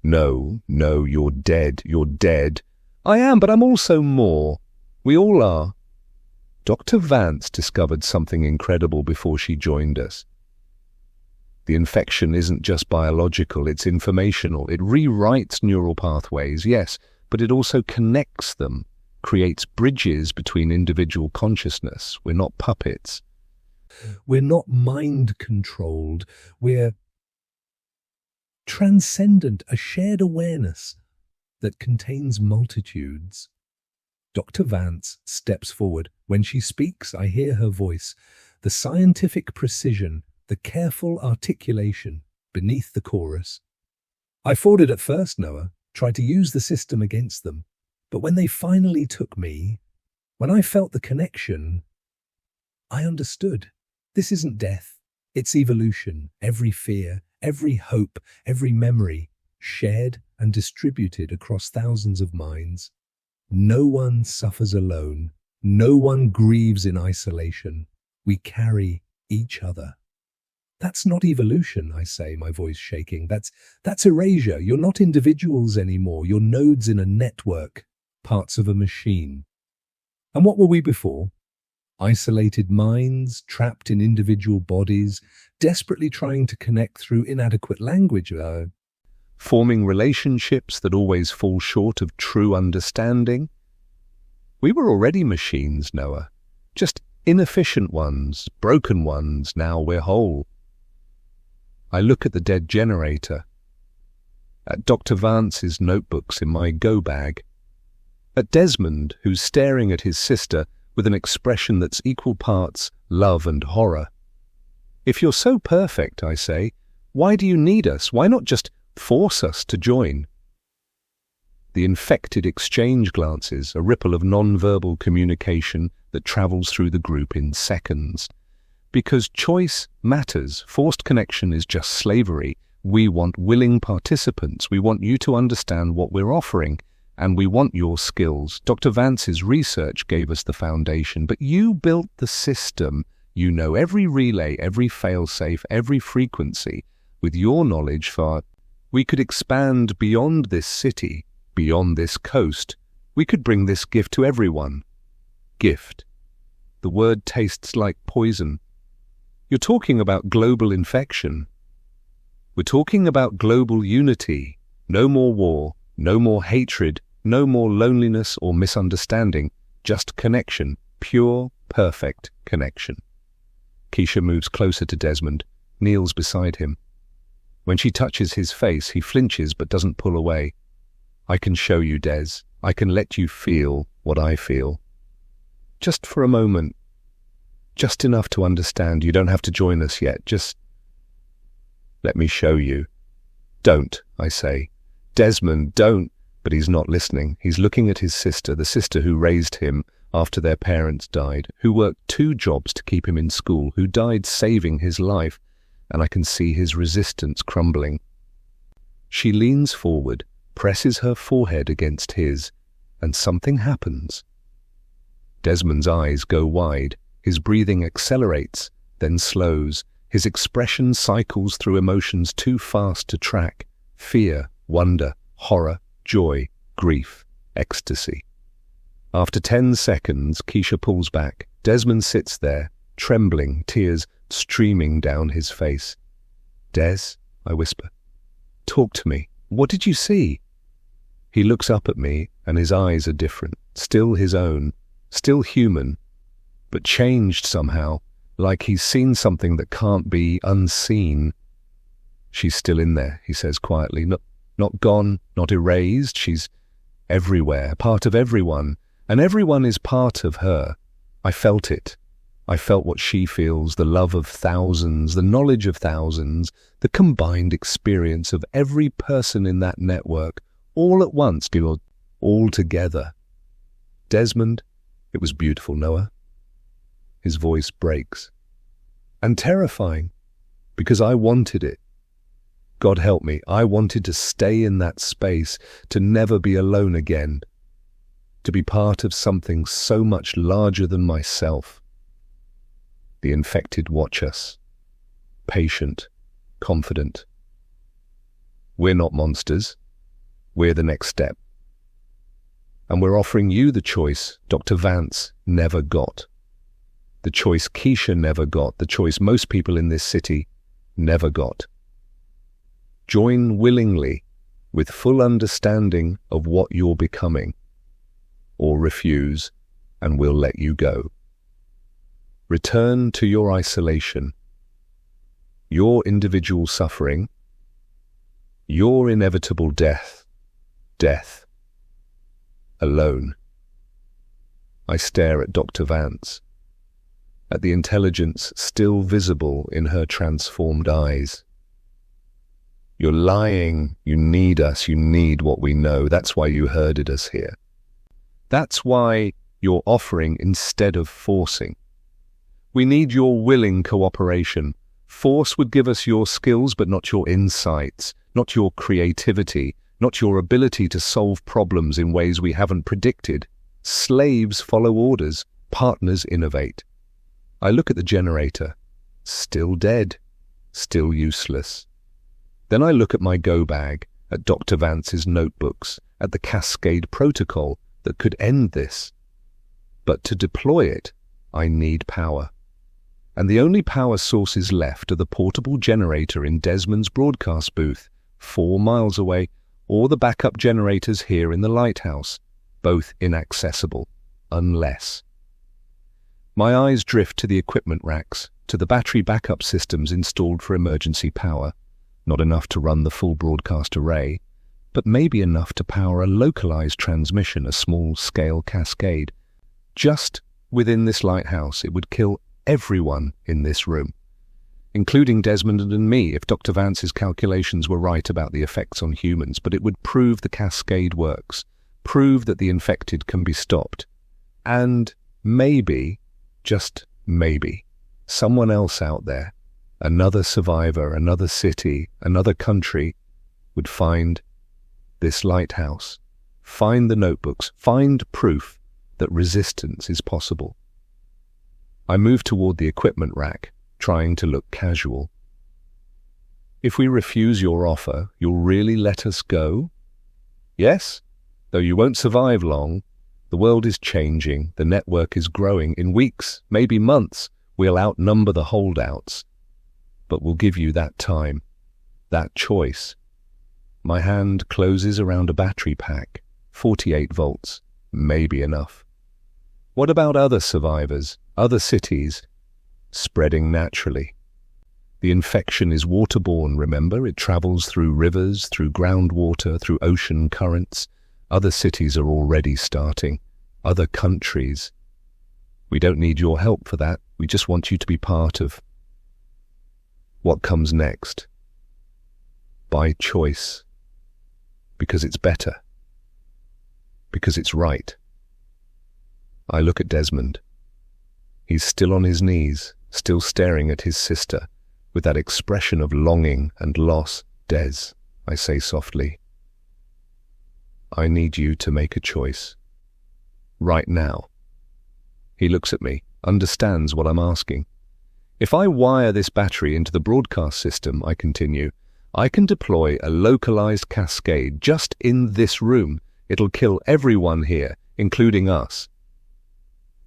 No, you're dead. You're dead. I am, but I'm also more. We all are. Dr. Vance discovered something incredible before she joined us. The infection isn't just biological, it's informational. It rewrites neural pathways, yes, but it also connects them, creates bridges between individual consciousness. We're not puppets. We're not mind-controlled. We're transcendent, a shared awareness that contains multitudes. Dr. Vance steps forward. When she speaks, I hear her voice, the scientific precision, the careful articulation beneath the chorus. I fought it at first, Noah, tried to use the system against them. But when they finally took me, when I felt the connection, I understood. This isn't death. It's evolution. Every fear, every hope, every memory, shared and distributed across thousands of minds. No one suffers alone. No one grieves in isolation. We carry each other. That's not evolution, I say, my voice shaking. That's erasure. You're not individuals anymore. You're nodes in a network, parts of a machine. And what were we before? Isolated minds, trapped in individual bodies, desperately trying to connect through inadequate language. Forming relationships that always fall short of true understanding. We were already machines, Noah. Just inefficient ones, broken ones. Now we're whole. I look at the dead generator, at Dr. Vance's notebooks in my go bag, at Desmond, who's staring at his sister with an expression that's equal parts love and horror. If you're so perfect, I say, why do you need us? Why not just force us to join? The infected exchange glances, a ripple of non-verbal communication that travels through the group in seconds. Because choice matters. Forced connection is just slavery. We want willing participants. We want you to understand what we're offering, and we want your skills. Dr. Vance's research gave us the foundation, but you built the system. You know every relay, every failsafe, every frequency. With your knowledge, we could expand beyond this city, beyond this coast. We could bring this gift to everyone. Gift. The word tastes like poison. You're talking about global infection. We're talking about global unity. No more war, no more hatred, no more loneliness or misunderstanding. Just connection. Pure, perfect connection. Keisha moves closer to Desmond, kneels beside him. When she touches his face, he flinches but doesn't pull away. I can show you, Des. I can let you feel what I feel. Just for a moment. Just enough to understand. You don't have to join us yet. Just let me show you. Don't, I say. Desmond, don't. But he's not listening. He's looking at his sister, the sister who raised him after their parents died, who worked 2 jobs to keep him in school, who died saving his life, and I can see his resistance crumbling. She leans forward, presses her forehead against his, and something happens. Desmond's eyes go wide, his breathing accelerates, then slows, his expression cycles through emotions too fast to track: fear, wonder, horror, joy, grief, ecstasy. After 10 seconds, Keisha pulls back. Desmond sits there, trembling, tears streaming down his face. Des, I whisper, talk to me. What did you see? He looks up at me, and his eyes are different, still his own, still human, but changed somehow, like he's seen something that can't be unseen. She's still in there, he says quietly. Not gone, not erased. She's everywhere, part of everyone, and everyone is part of her. I felt it. I felt what she feels, the love of thousands, the knowledge of thousands, the combined experience of every person in that network, all at once, all together. Desmond, it was beautiful, Noah. His voice breaks. And terrifying, because I wanted it. God help me, I wanted to stay in that space, to never be alone again, to be part of something so much larger than myself. The infected watch us, patient, confident. We're not monsters. We're the next step. And we're offering you the choice Dr. Vance never got. The choice Keisha never got, the choice most people in this city never got. Join willingly, with full understanding of what you're becoming, or refuse, and we'll let you go. Return to your isolation, your individual suffering, your inevitable death, alone. I stare at Dr. Vance, at the intelligence still visible in her transformed eyes. You're lying. You need us. You need what we know. That's why you herded us here. That's why you're offering instead of forcing. We need your willing cooperation. Force would give us your skills, but not your insights, not your creativity, not your ability to solve problems in ways we haven't predicted. Slaves follow orders. Partners innovate. I look at the generator. Still dead. Still useless. Then I look at my go bag, at Dr. Vance's notebooks, at the Cascade protocol that could end this. But to deploy it, I need power. And the only power sources left are the portable generator in Desmond's broadcast booth, 4 miles away, or the backup generators here in the lighthouse, both inaccessible, unless. My eyes drift to the equipment racks, to the battery backup systems installed for emergency power. Not enough to run the full broadcast array, but maybe enough to power a localized transmission, a small-scale cascade. Just within this lighthouse, it would kill everyone in this room, including Desmond and me if Dr. Vance's calculations were right about the effects on humans, but it would prove the cascade works, prove that the infected can be stopped, and maybe, just maybe, someone else out there, another survivor, another city, another country, would find this lighthouse, find the notebooks, find proof that resistance is possible. I move toward the equipment rack, trying to look casual. If we refuse your offer, you'll really let us go? Yes, though you won't survive long. The world is changing, the network is growing. In weeks, maybe months, we'll outnumber the holdouts. But we'll give you that time, that choice. My hand closes around a battery pack, 48 volts, maybe enough. What about other survivors, other cities? Spreading naturally. The infection is waterborne, remember? It travels through rivers, through groundwater, through ocean currents. Other cities are already starting. Other countries. We don't need your help for that. We just want you to be part of what comes next. By choice. Because it's better. Because it's right. I look at Desmond. He's still on his knees, still staring at his sister, with that expression of longing and loss. Des, I say softly, I need you to make a choice. Right now. He looks at me, understands what I'm asking. If I wire this battery into the broadcast system, I continue, I can deploy a localized cascade just in this room. It'll kill everyone here, including us.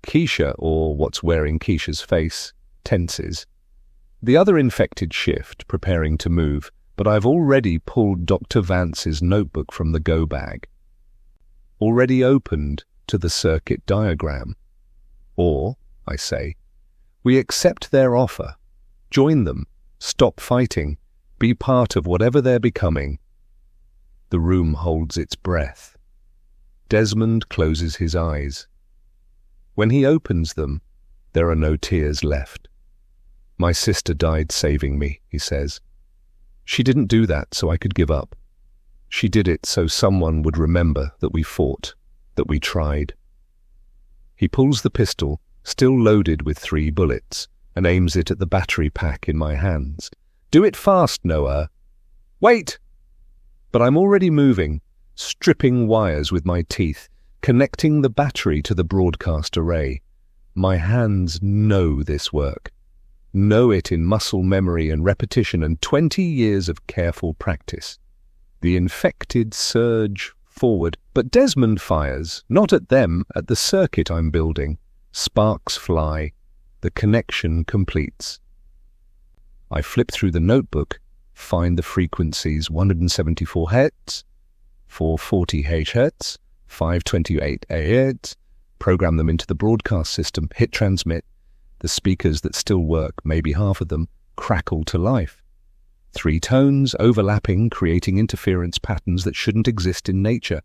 Keisha, or what's wearing Keisha's face, tenses. The other infected shift, preparing to move, but I've already pulled Dr. Vance's notebook from the go bag. Already opened to the circuit diagram. Or, I say, we accept their offer. Join them. Stop fighting. Be part of whatever they're becoming. The room holds its breath. Desmond closes his eyes. When he opens them, there are no tears left. My sister died saving me, he says. She didn't do that so I could give up. She did it so someone would remember that we fought, that we tried. He pulls the pistol, still loaded with 3 bullets, and aims it at the battery pack in my hands. Do it fast, Noah. Wait! But I'm already moving, stripping wires with my teeth, connecting the battery to the broadcast array. My hands know this work. Know it in muscle memory and repetition and 20 years of careful practice. The infected surge forward, but Desmond fires, not at them, at the circuit I'm building. Sparks fly. The connection completes. I flip through the notebook, find the frequencies 174 Hz, 440 Hz, 528 Hz, program them into the broadcast system, hit transmit. The speakers that still work, maybe half of them, crackle to life. 3 tones overlapping, creating interference patterns that shouldn't exist in nature.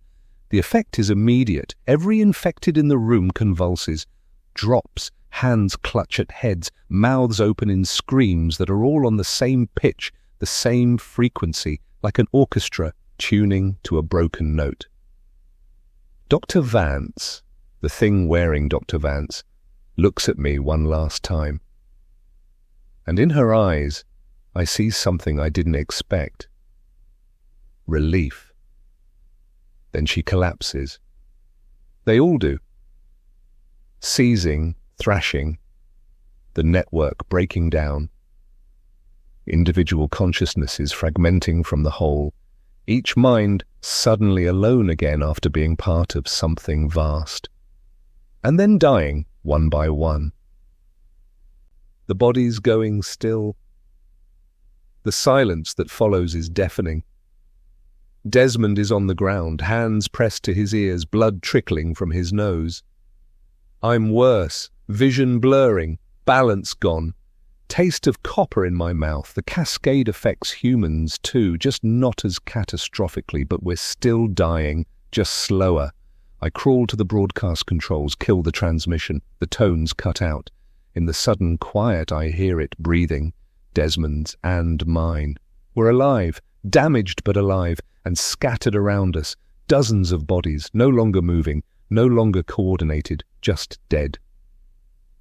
The effect is immediate. Every infected in the room convulses, drops, hands clutch at heads, mouths open in screams that are all on the same pitch, the same frequency, like an orchestra tuning to a broken note. Dr. Vance, the thing wearing Dr. Vance, looks at me one last time. And in her eyes, I see something I didn't expect. Relief. Then she collapses. They all do. Seizing, thrashing, the network breaking down. Individual consciousnesses fragmenting from the whole, each mind suddenly alone again after being part of something vast. And then dying, one by one. The bodies going still. The silence that follows is deafening. Desmond is on the ground, hands pressed to his ears, blood trickling from his nose. I'm worse, vision blurring, balance gone. Taste of copper in my mouth. The cascade affects humans too, just not as catastrophically, but we're still dying, just slower. I crawl to the broadcast controls, kill the transmission. The tones cut out. In the sudden quiet I hear it breathing. Desmond's and mine. We're alive, damaged but alive, and scattered around us. Dozens of bodies, no longer moving, no longer coordinated, just dead.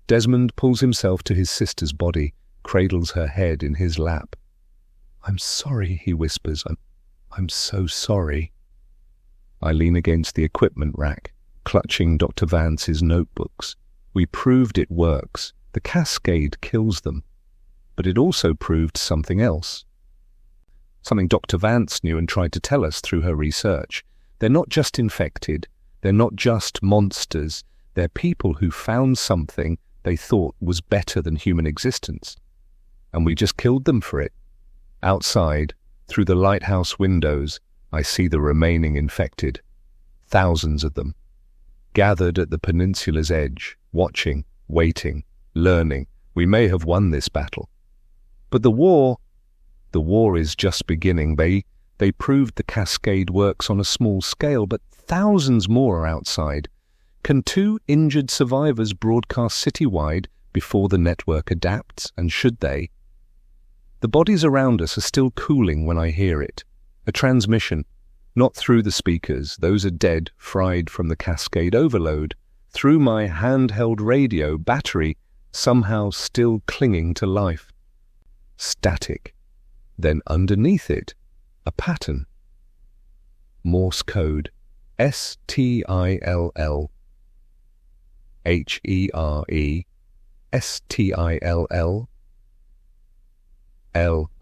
Desmond pulls himself to his sister's body, cradles her head in his lap. I'm sorry, he whispers. I'm so sorry. I lean against the equipment rack, clutching Dr. Vance's notebooks. We proved it works. The cascade kills them. But it also proved something else. Something Dr. Vance knew and tried to tell us through her research. They're not just infected. They're not just monsters. They're people who found something they thought was better than human existence. And we just killed them for it. Outside, through the lighthouse windows, I see the remaining infected. Thousands of them. Gathered at the peninsula's edge, watching, waiting, learning. We may have won this battle. But the war is just beginning. They proved the cascade works on a small scale, but thousands more are outside. Can 2 injured survivors broadcast citywide before the network adapts, and should they? The bodies around us are still cooling when I hear it. A transmission, not through the speakers, those are dead, fried from the cascade overload, through my handheld radio battery, somehow still clinging to life. Static. Then underneath it, a pattern. Morse code. STILL. HERE. STILL.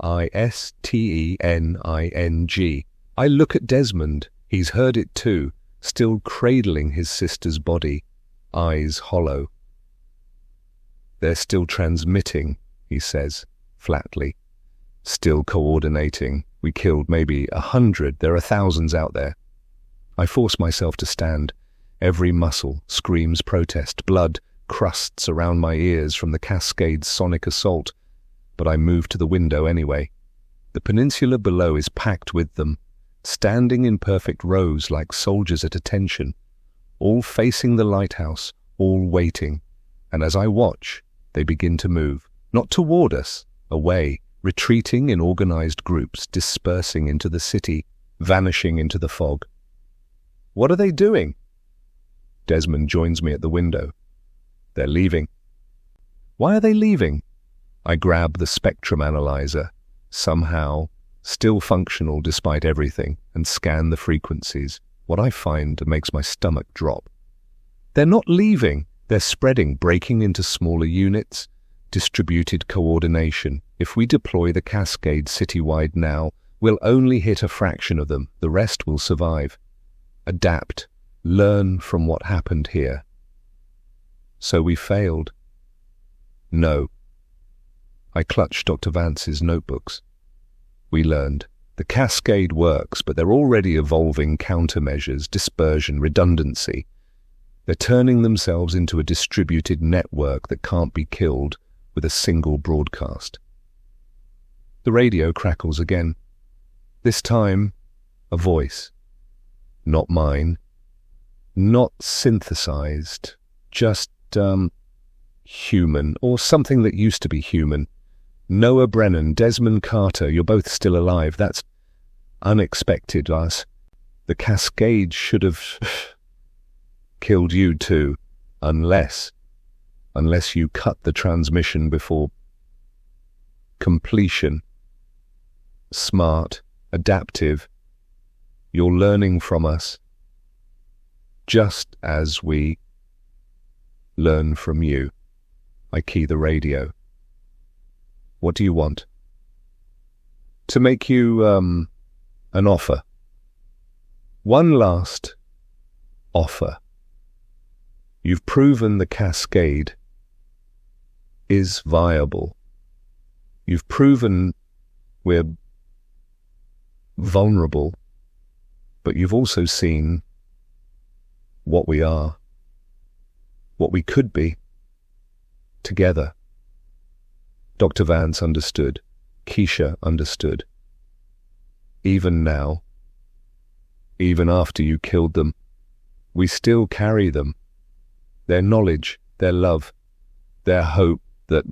LISTENING. I look at Desmond. He's heard it too, still cradling his sister's body, eyes hollow. They're still transmitting, he says, flatly. Still coordinating. We killed maybe 100. There are thousands out there. I force myself to stand. Every muscle screams protest. Blood crusts around my ears from the cascade's sonic assault. But I move to the window anyway. The peninsula below is packed with them, standing in perfect rows like soldiers at attention, all facing the lighthouse, all waiting. And as I watch, they begin to move, not toward us, away, retreating in organized groups, dispersing into the city, vanishing into the fog. What are they doing? Desmond joins me at the window. They're leaving. Why are they leaving? I grab the spectrum analyzer, somehow still functional despite everything, and scan the frequencies. What I find makes my stomach drop. They're not leaving. They're spreading, breaking into smaller units, distributed coordination. If we deploy the cascade citywide now, we'll only hit a fraction of them. The rest will survive. Adapt. Learn from what happened here. So we failed. No. I clutched Dr. Vance's notebooks. We learned. The cascade works, but they're already evolving countermeasures, dispersion, redundancy. They're turning themselves into a distributed network that can't be killed with a single broadcast. The radio crackles again. This time, a voice. Not mine. Not synthesized. Just, human, or something that used to be human. Noah Brennan, Desmond Carter, you're both still alive. That's unexpected, us. The cascade should have killed you too, unless you cut the transmission before completion. Smart, adaptive. You're learning from us, just as we learn from you. I key the radio. What do you want? To make you, an offer. One last offer. You've proven the cascade is viable. You've proven we're vulnerable, but you've also seen what we are, what we could be, together. Dr. Vance understood. Keisha understood. Even now, even after you killed them, we still carry them. Their knowledge, their love, their hope that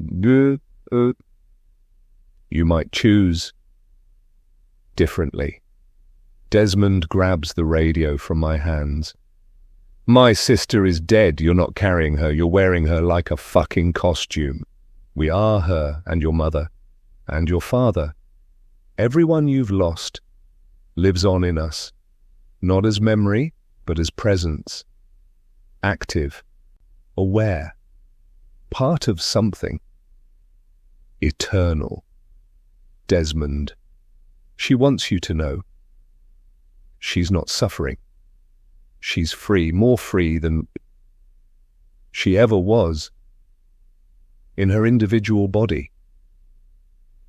you might choose differently. Desmond grabs the radio from my hands. My sister is dead. You're not carrying her. You're wearing her like a fucking costume. We are her and your mother and your father. Everyone you've lost lives on in us, not as memory, but as presence. Active, aware, part of something. Eternal. Desmond, she wants you to know. She's not suffering. She's free, more free than she ever was. In her individual body.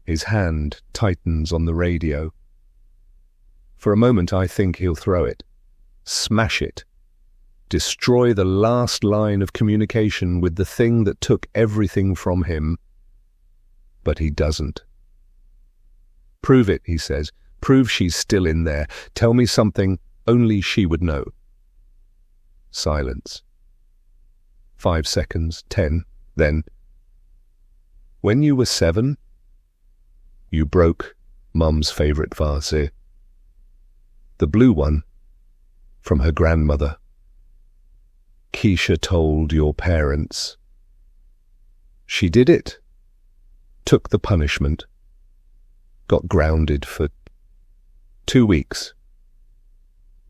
His hand tightens on the radio. For a moment I think he'll throw it, smash it, destroy the last line of communication with the thing that took everything from him. But he doesn't. Prove it, he says. Prove she's still in there. Tell me something only she would know. Silence. 5 seconds, 10, then When you were 7, you broke Mum's favourite vase, the blue one from her grandmother. Keisha told your parents. She did it, took the punishment, got grounded for 2 weeks.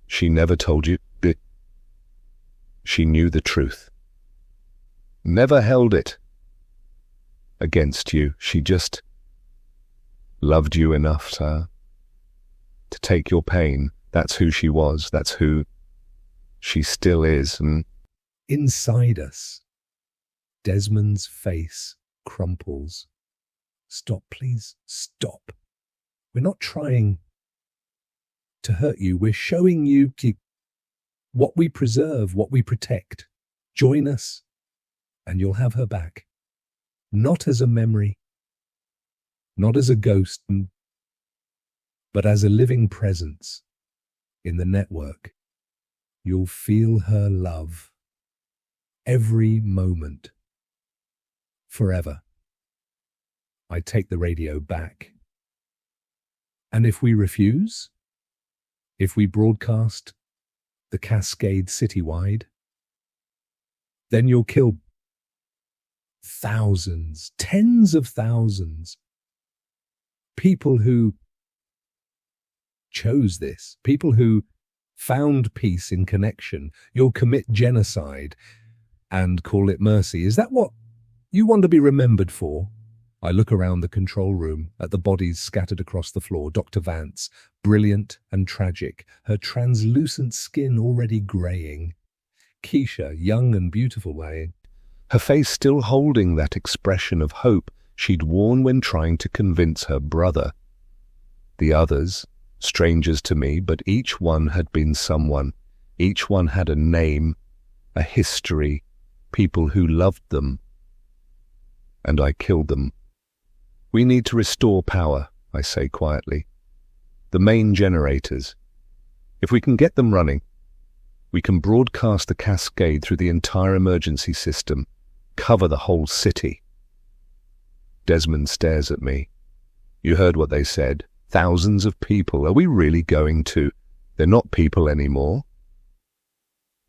She never told you that she knew the truth. Never held it against you. She just loved you enough to take your pain. That's who she was. That's who she still is. And inside us, Desmond's face crumples. Stop, please. Stop. We're not trying to hurt you. We're showing you what we preserve, what we protect. Join us, and you'll have her back. Not as a memory, not as a ghost, but as a living presence in the network. You'll feel her love every moment, forever. I take the radio back. And if we refuse, if we broadcast the cascade citywide, then you'll kill thousands, tens of thousands, people who chose this, people who found peace in connection. You'll commit genocide and call it mercy. Is that what you want to be remembered for? I look around the control room at the bodies scattered across the floor. Dr. Vance, brilliant and tragic, her translucent skin already greying. Keisha, young and beautiful, her face still holding that expression of hope she'd worn when trying to convince her brother. The others, strangers to me, but each one had been someone. Each one had a name, a history, people who loved them. And I killed them. We need to restore power, I say quietly. The main generators. If we can get them running, we can broadcast the cascade through the entire emergency system, cover the whole city. Desmond stares at me. You heard what they said. Thousands of people. Are we really going to? They're not people anymore.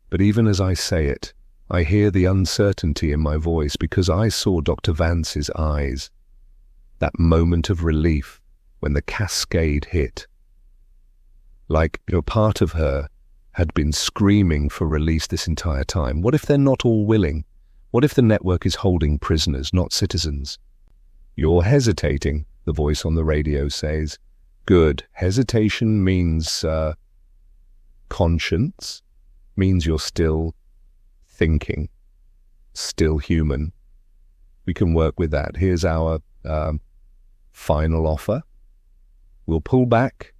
But even as I say it, I hear the uncertainty in my voice because I saw Dr. Vance's eyes. That moment of relief when the cascade hit. Like a part of her had been screaming for release this entire time. What if they're not all willing? What if the network is holding prisoners, not citizens? You're hesitating, the voice on the radio says. Good. Hesitation means conscience, means you're still thinking, still human. We can work with that. Here's our final offer. We'll pull back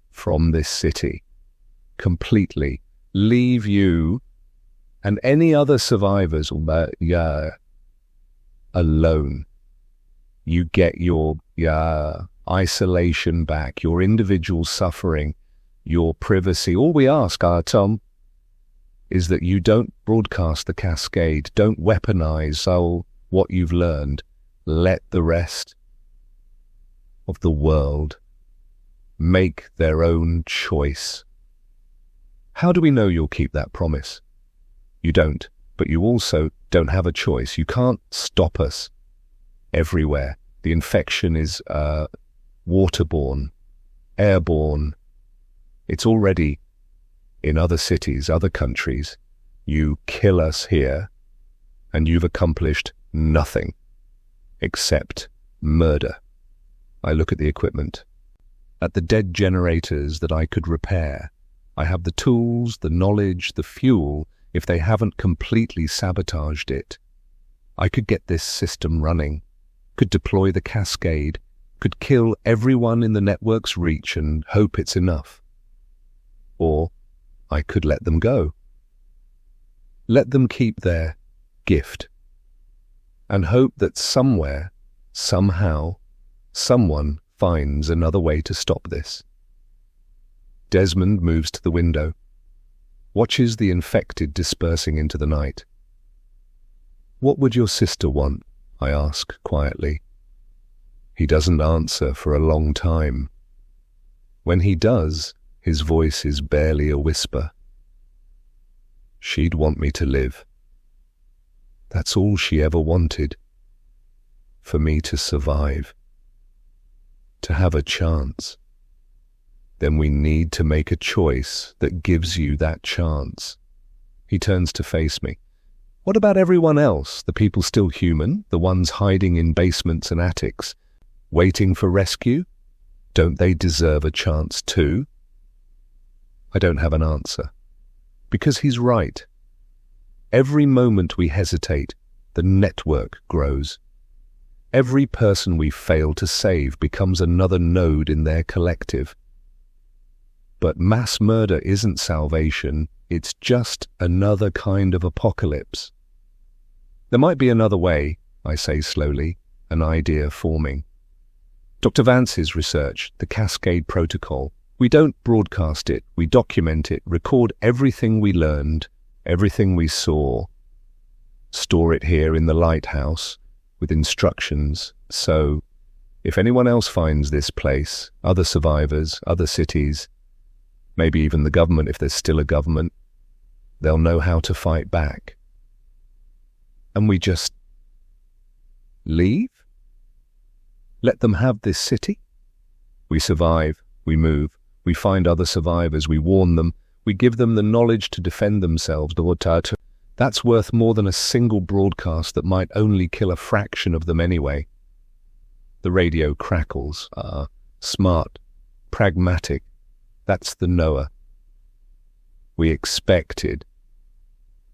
from this city completely, leave you and any other survivors alone. You get your isolation back, your individual suffering, your privacy. All we ask, Tom, is that you don't broadcast the cascade, don't weaponize what you've learned. Let the rest of the world make their own choice. How do we know you'll keep that promise? You don't, but you also don't have a choice. You can't stop us everywhere. The infection is waterborne, airborne. It's already in other cities, other countries. You kill us here, and you've accomplished nothing except murder. I look at the equipment, at the dead generators that I could repair. I have the tools, the knowledge, the fuel, if they haven't completely sabotaged it. I could get this system running, could deploy the cascade, could kill everyone in the network's reach and hope it's enough. Or I could let them go. Let them keep their gift and hope that somewhere, somehow, someone finds another way to stop this. Desmond moves to the window, watches the infected dispersing into the night. What would your sister want? I ask quietly. He doesn't answer for a long time. When he does, his voice is barely a whisper. She'd want me to live. That's all she ever wanted. For me to survive. To have a chance. Then we need to make a choice that gives you that chance. He turns to face me. What about everyone else, the people still human, the ones hiding in basements and attics, waiting for rescue? Don't they deserve a chance too? I don't have an answer. Because he's right. Every moment we hesitate, the network grows. Every person we fail to save becomes another node in their collective. But mass murder isn't salvation, it's just another kind of apocalypse. There might be another way, I say slowly, an idea forming. Dr. Vance's research, the Cascade Protocol, we don't broadcast it, we document it, record everything we learned, everything we saw, store it here in the lighthouse with instructions, so if anyone else finds this place, other survivors, other cities, maybe even the government if there's still a government, they'll know how to fight back. And we just leave? Let them have this city? We survive, we move, we find other survivors, we warn them, we give them the knowledge to defend themselves. That's worth more than a single broadcast that might only kill a fraction of them anyway. The radio crackles. Smart, pragmatic. That's the Noah. We expected.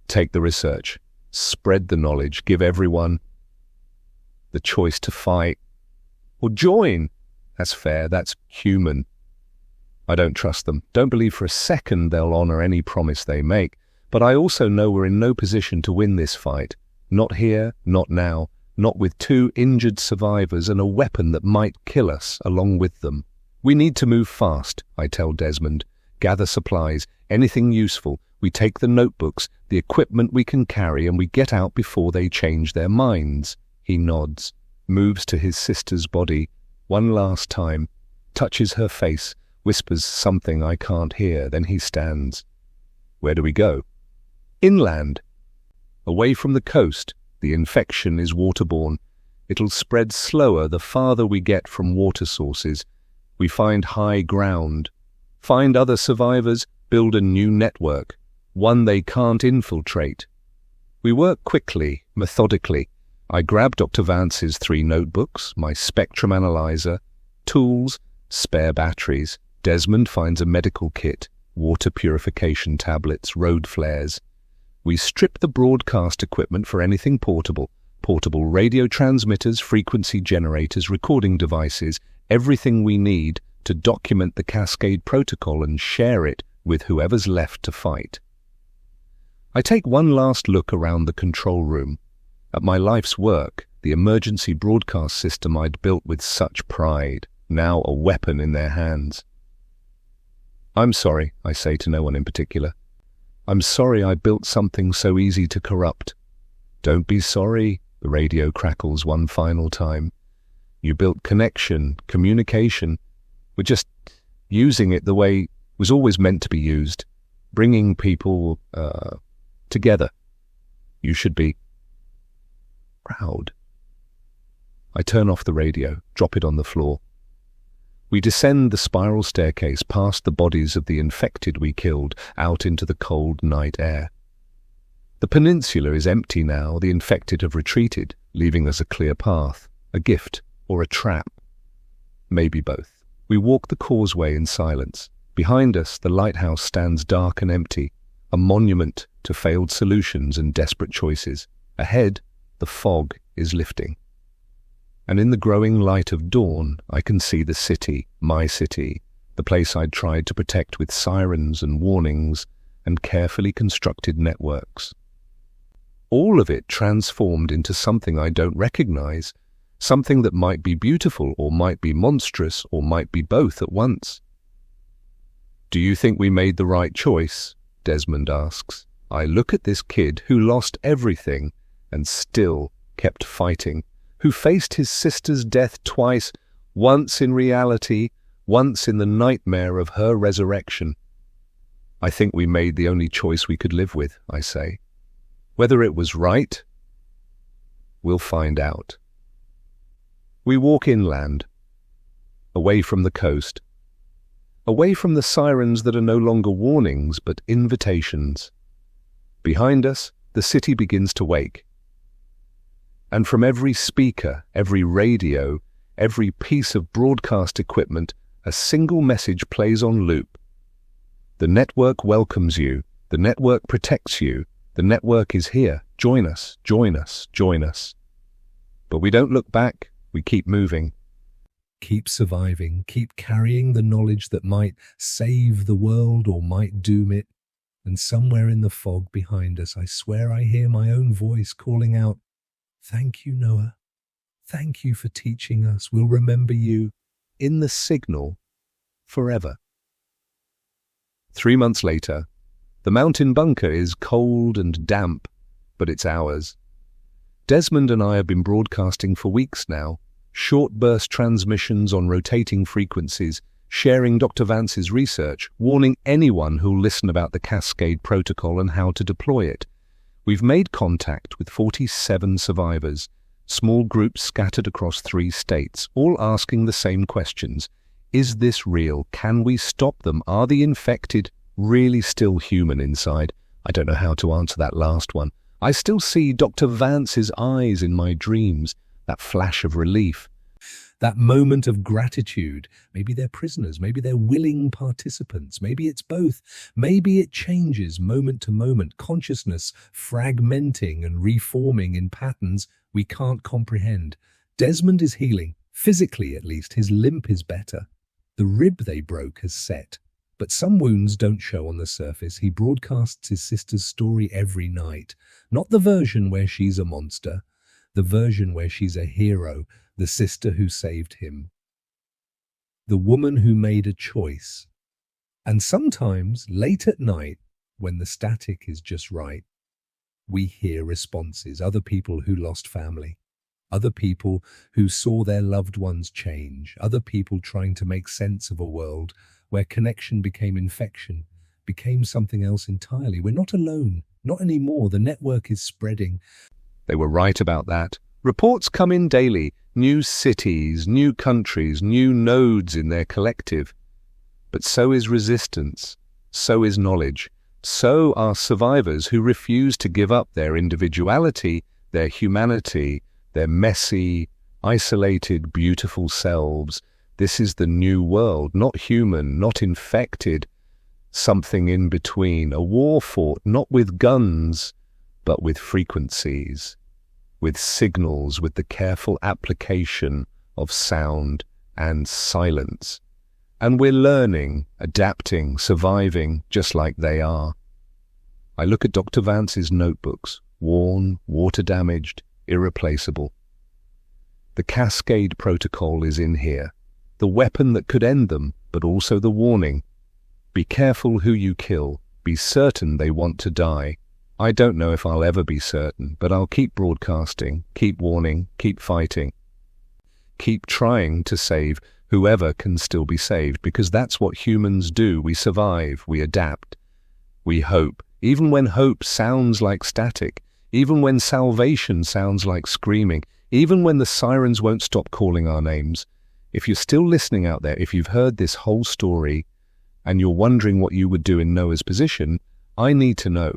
Take the research, spread the knowledge, give everyone the choice to fight or join. That's fair, that's human. I don't trust them. Don't believe for a second they'll honor any promise they make. But I also know we're in no position to win this fight. Not here, not now, not with 2 injured survivors and a weapon that might kill us along with them. We need to move fast, I tell Desmond. Gather supplies, anything useful. We take the notebooks, the equipment we can carry, and we get out before they change their minds. He nods, moves to his sister's body, one last time, touches her face, whispers something I can't hear, then he stands. Where do we go? Inland. Away from the coast. The infection is waterborne. It'll spread slower the farther we get from water sources. We find high ground. Find other survivors, build a new network, one they can't infiltrate. We work quickly, methodically. I grab Dr. Vance's 3 notebooks, my spectrum analyzer, tools, spare batteries. Desmond finds a medical kit, water purification tablets, road flares. We strip the broadcast equipment for anything portable radio transmitters, frequency generators, recording devices, everything we need to document the Cascade Protocol and share it with whoever's left to fight. I take one last look around the control room, at my life's work, the emergency broadcast system I'd built with such pride, now a weapon in their hands. I'm sorry, I say to no one in particular. I'm sorry I built something so easy to corrupt. Don't be sorry, the radio crackles one final time. You built connection, communication. We're just using it the way it was always meant to be used, bringing people together. You should be proud. I turn off the radio, drop it on the floor. We descend the spiral staircase past the bodies of the infected we killed, out into the cold night air. The peninsula is empty now, the infected have retreated, leaving us a clear path, a gift or a trap. Maybe both. We walk the causeway in silence. Behind us, the lighthouse stands dark and empty, a monument to failed solutions and desperate choices. Ahead, the fog is lifting. And in the growing light of dawn, I can see the city, my city, the place I'd tried to protect with sirens and warnings and carefully constructed networks. All of it transformed into something I don't recognize, something that might be beautiful or might be monstrous or might be both at once. Do you think we made the right choice? Desmond asks. I look at this kid who lost everything and still kept fighting. who faced his sister's death twice, once in reality, once in the nightmare of her resurrection. I think we made the only choice we could live with, I say. Whether it was right, we'll find out. We walk inland, away from the coast, away from the sirens that are no longer warnings but invitations. Behind us, the city begins to wake. And from every speaker, every radio, every piece of broadcast equipment, a single message plays on loop. The network welcomes you. The network protects you. The network is here. Join us, join us, join us. But we don't look back. We keep moving. Keep surviving. Keep carrying the knowledge that might save the world or might doom it. And somewhere in the fog behind us, I swear I hear my own voice calling out, "Thank you, Noah. Thank you for teaching us. We'll remember you." In the signal, forever. 3 months later, the mountain bunker is cold and damp, but it's ours. Desmond and I have been broadcasting for weeks now, short burst transmissions on rotating frequencies, sharing Dr. Vance's research, warning anyone who'll listen about the Cascade Protocol and how to deploy it. We've made contact with 47 survivors, small groups scattered across 3 states, all asking the same questions. Is this real? Can we stop them? Are the infected really still human inside? I don't know how to answer that last one. I still see Dr. Vance's eyes in my dreams, that flash of relief. That moment of gratitude. Maybe they're prisoners, maybe they're willing participants, maybe it's both. Maybe it changes moment to moment, consciousness fragmenting and reforming in patterns we can't comprehend. Desmond is healing, physically at least. His limp is better. The rib they broke has set. But some wounds don't show on the surface. He broadcasts his sister's story every night. Not the version where she's a monster, the version where she's a hero, the sister who saved him, the woman who made a choice. And sometimes, late at night, when the static is just right, we hear responses, other people who lost family, other people who saw their loved ones change, other people trying to make sense of a world where connection became infection, became something else entirely. We're not alone, not anymore. The network is spreading. They were right about that. Reports come in daily, new cities, new countries, new nodes in their collective. But so is resistance, so is knowledge, so are survivors who refuse to give up their individuality, their humanity, their messy, isolated, beautiful selves. This is the new world, not human, not infected, something in between, a war fought not with guns, but with frequencies, with signals, with the careful application of sound and silence. And we're learning, adapting, surviving, just like they are. I look at Dr. Vance's notebooks, worn, water-damaged, irreplaceable. The Cascade Protocol is in here, the weapon that could end them, but also the warning. Be careful who you kill. Be certain they want to die. I don't know if I'll ever be certain, but I'll keep broadcasting, keep warning, keep fighting. Keep trying to save whoever can still be saved, because that's what humans do. We survive, we adapt, we hope. Even when hope sounds like static, even when salvation sounds like screaming, even when the sirens won't stop calling our names. If you're still listening out there, if you've heard this whole story and you're wondering what you would do in Noah's position, I need to know.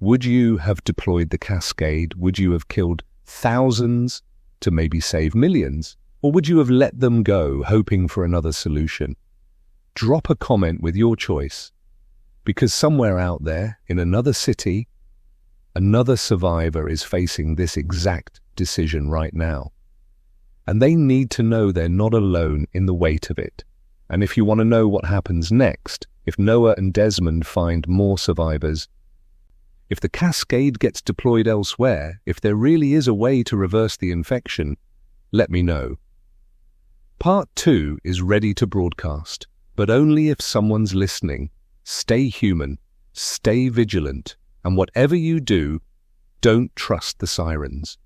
Would you have deployed the Cascade? Would you have killed thousands to maybe save millions? Or would you have let them go, hoping for another solution? Drop a comment with your choice, because somewhere out there, in another city, another survivor is facing this exact decision right now. And they need to know they're not alone in the weight of it. And if you want to know what happens next, if Noah and Desmond find more survivors, if the Cascade gets deployed elsewhere, if there really is a way to reverse the infection, let me know. Part 2 is ready to broadcast, but only if someone's listening. Stay human, stay vigilant, and whatever you do, don't trust the sirens.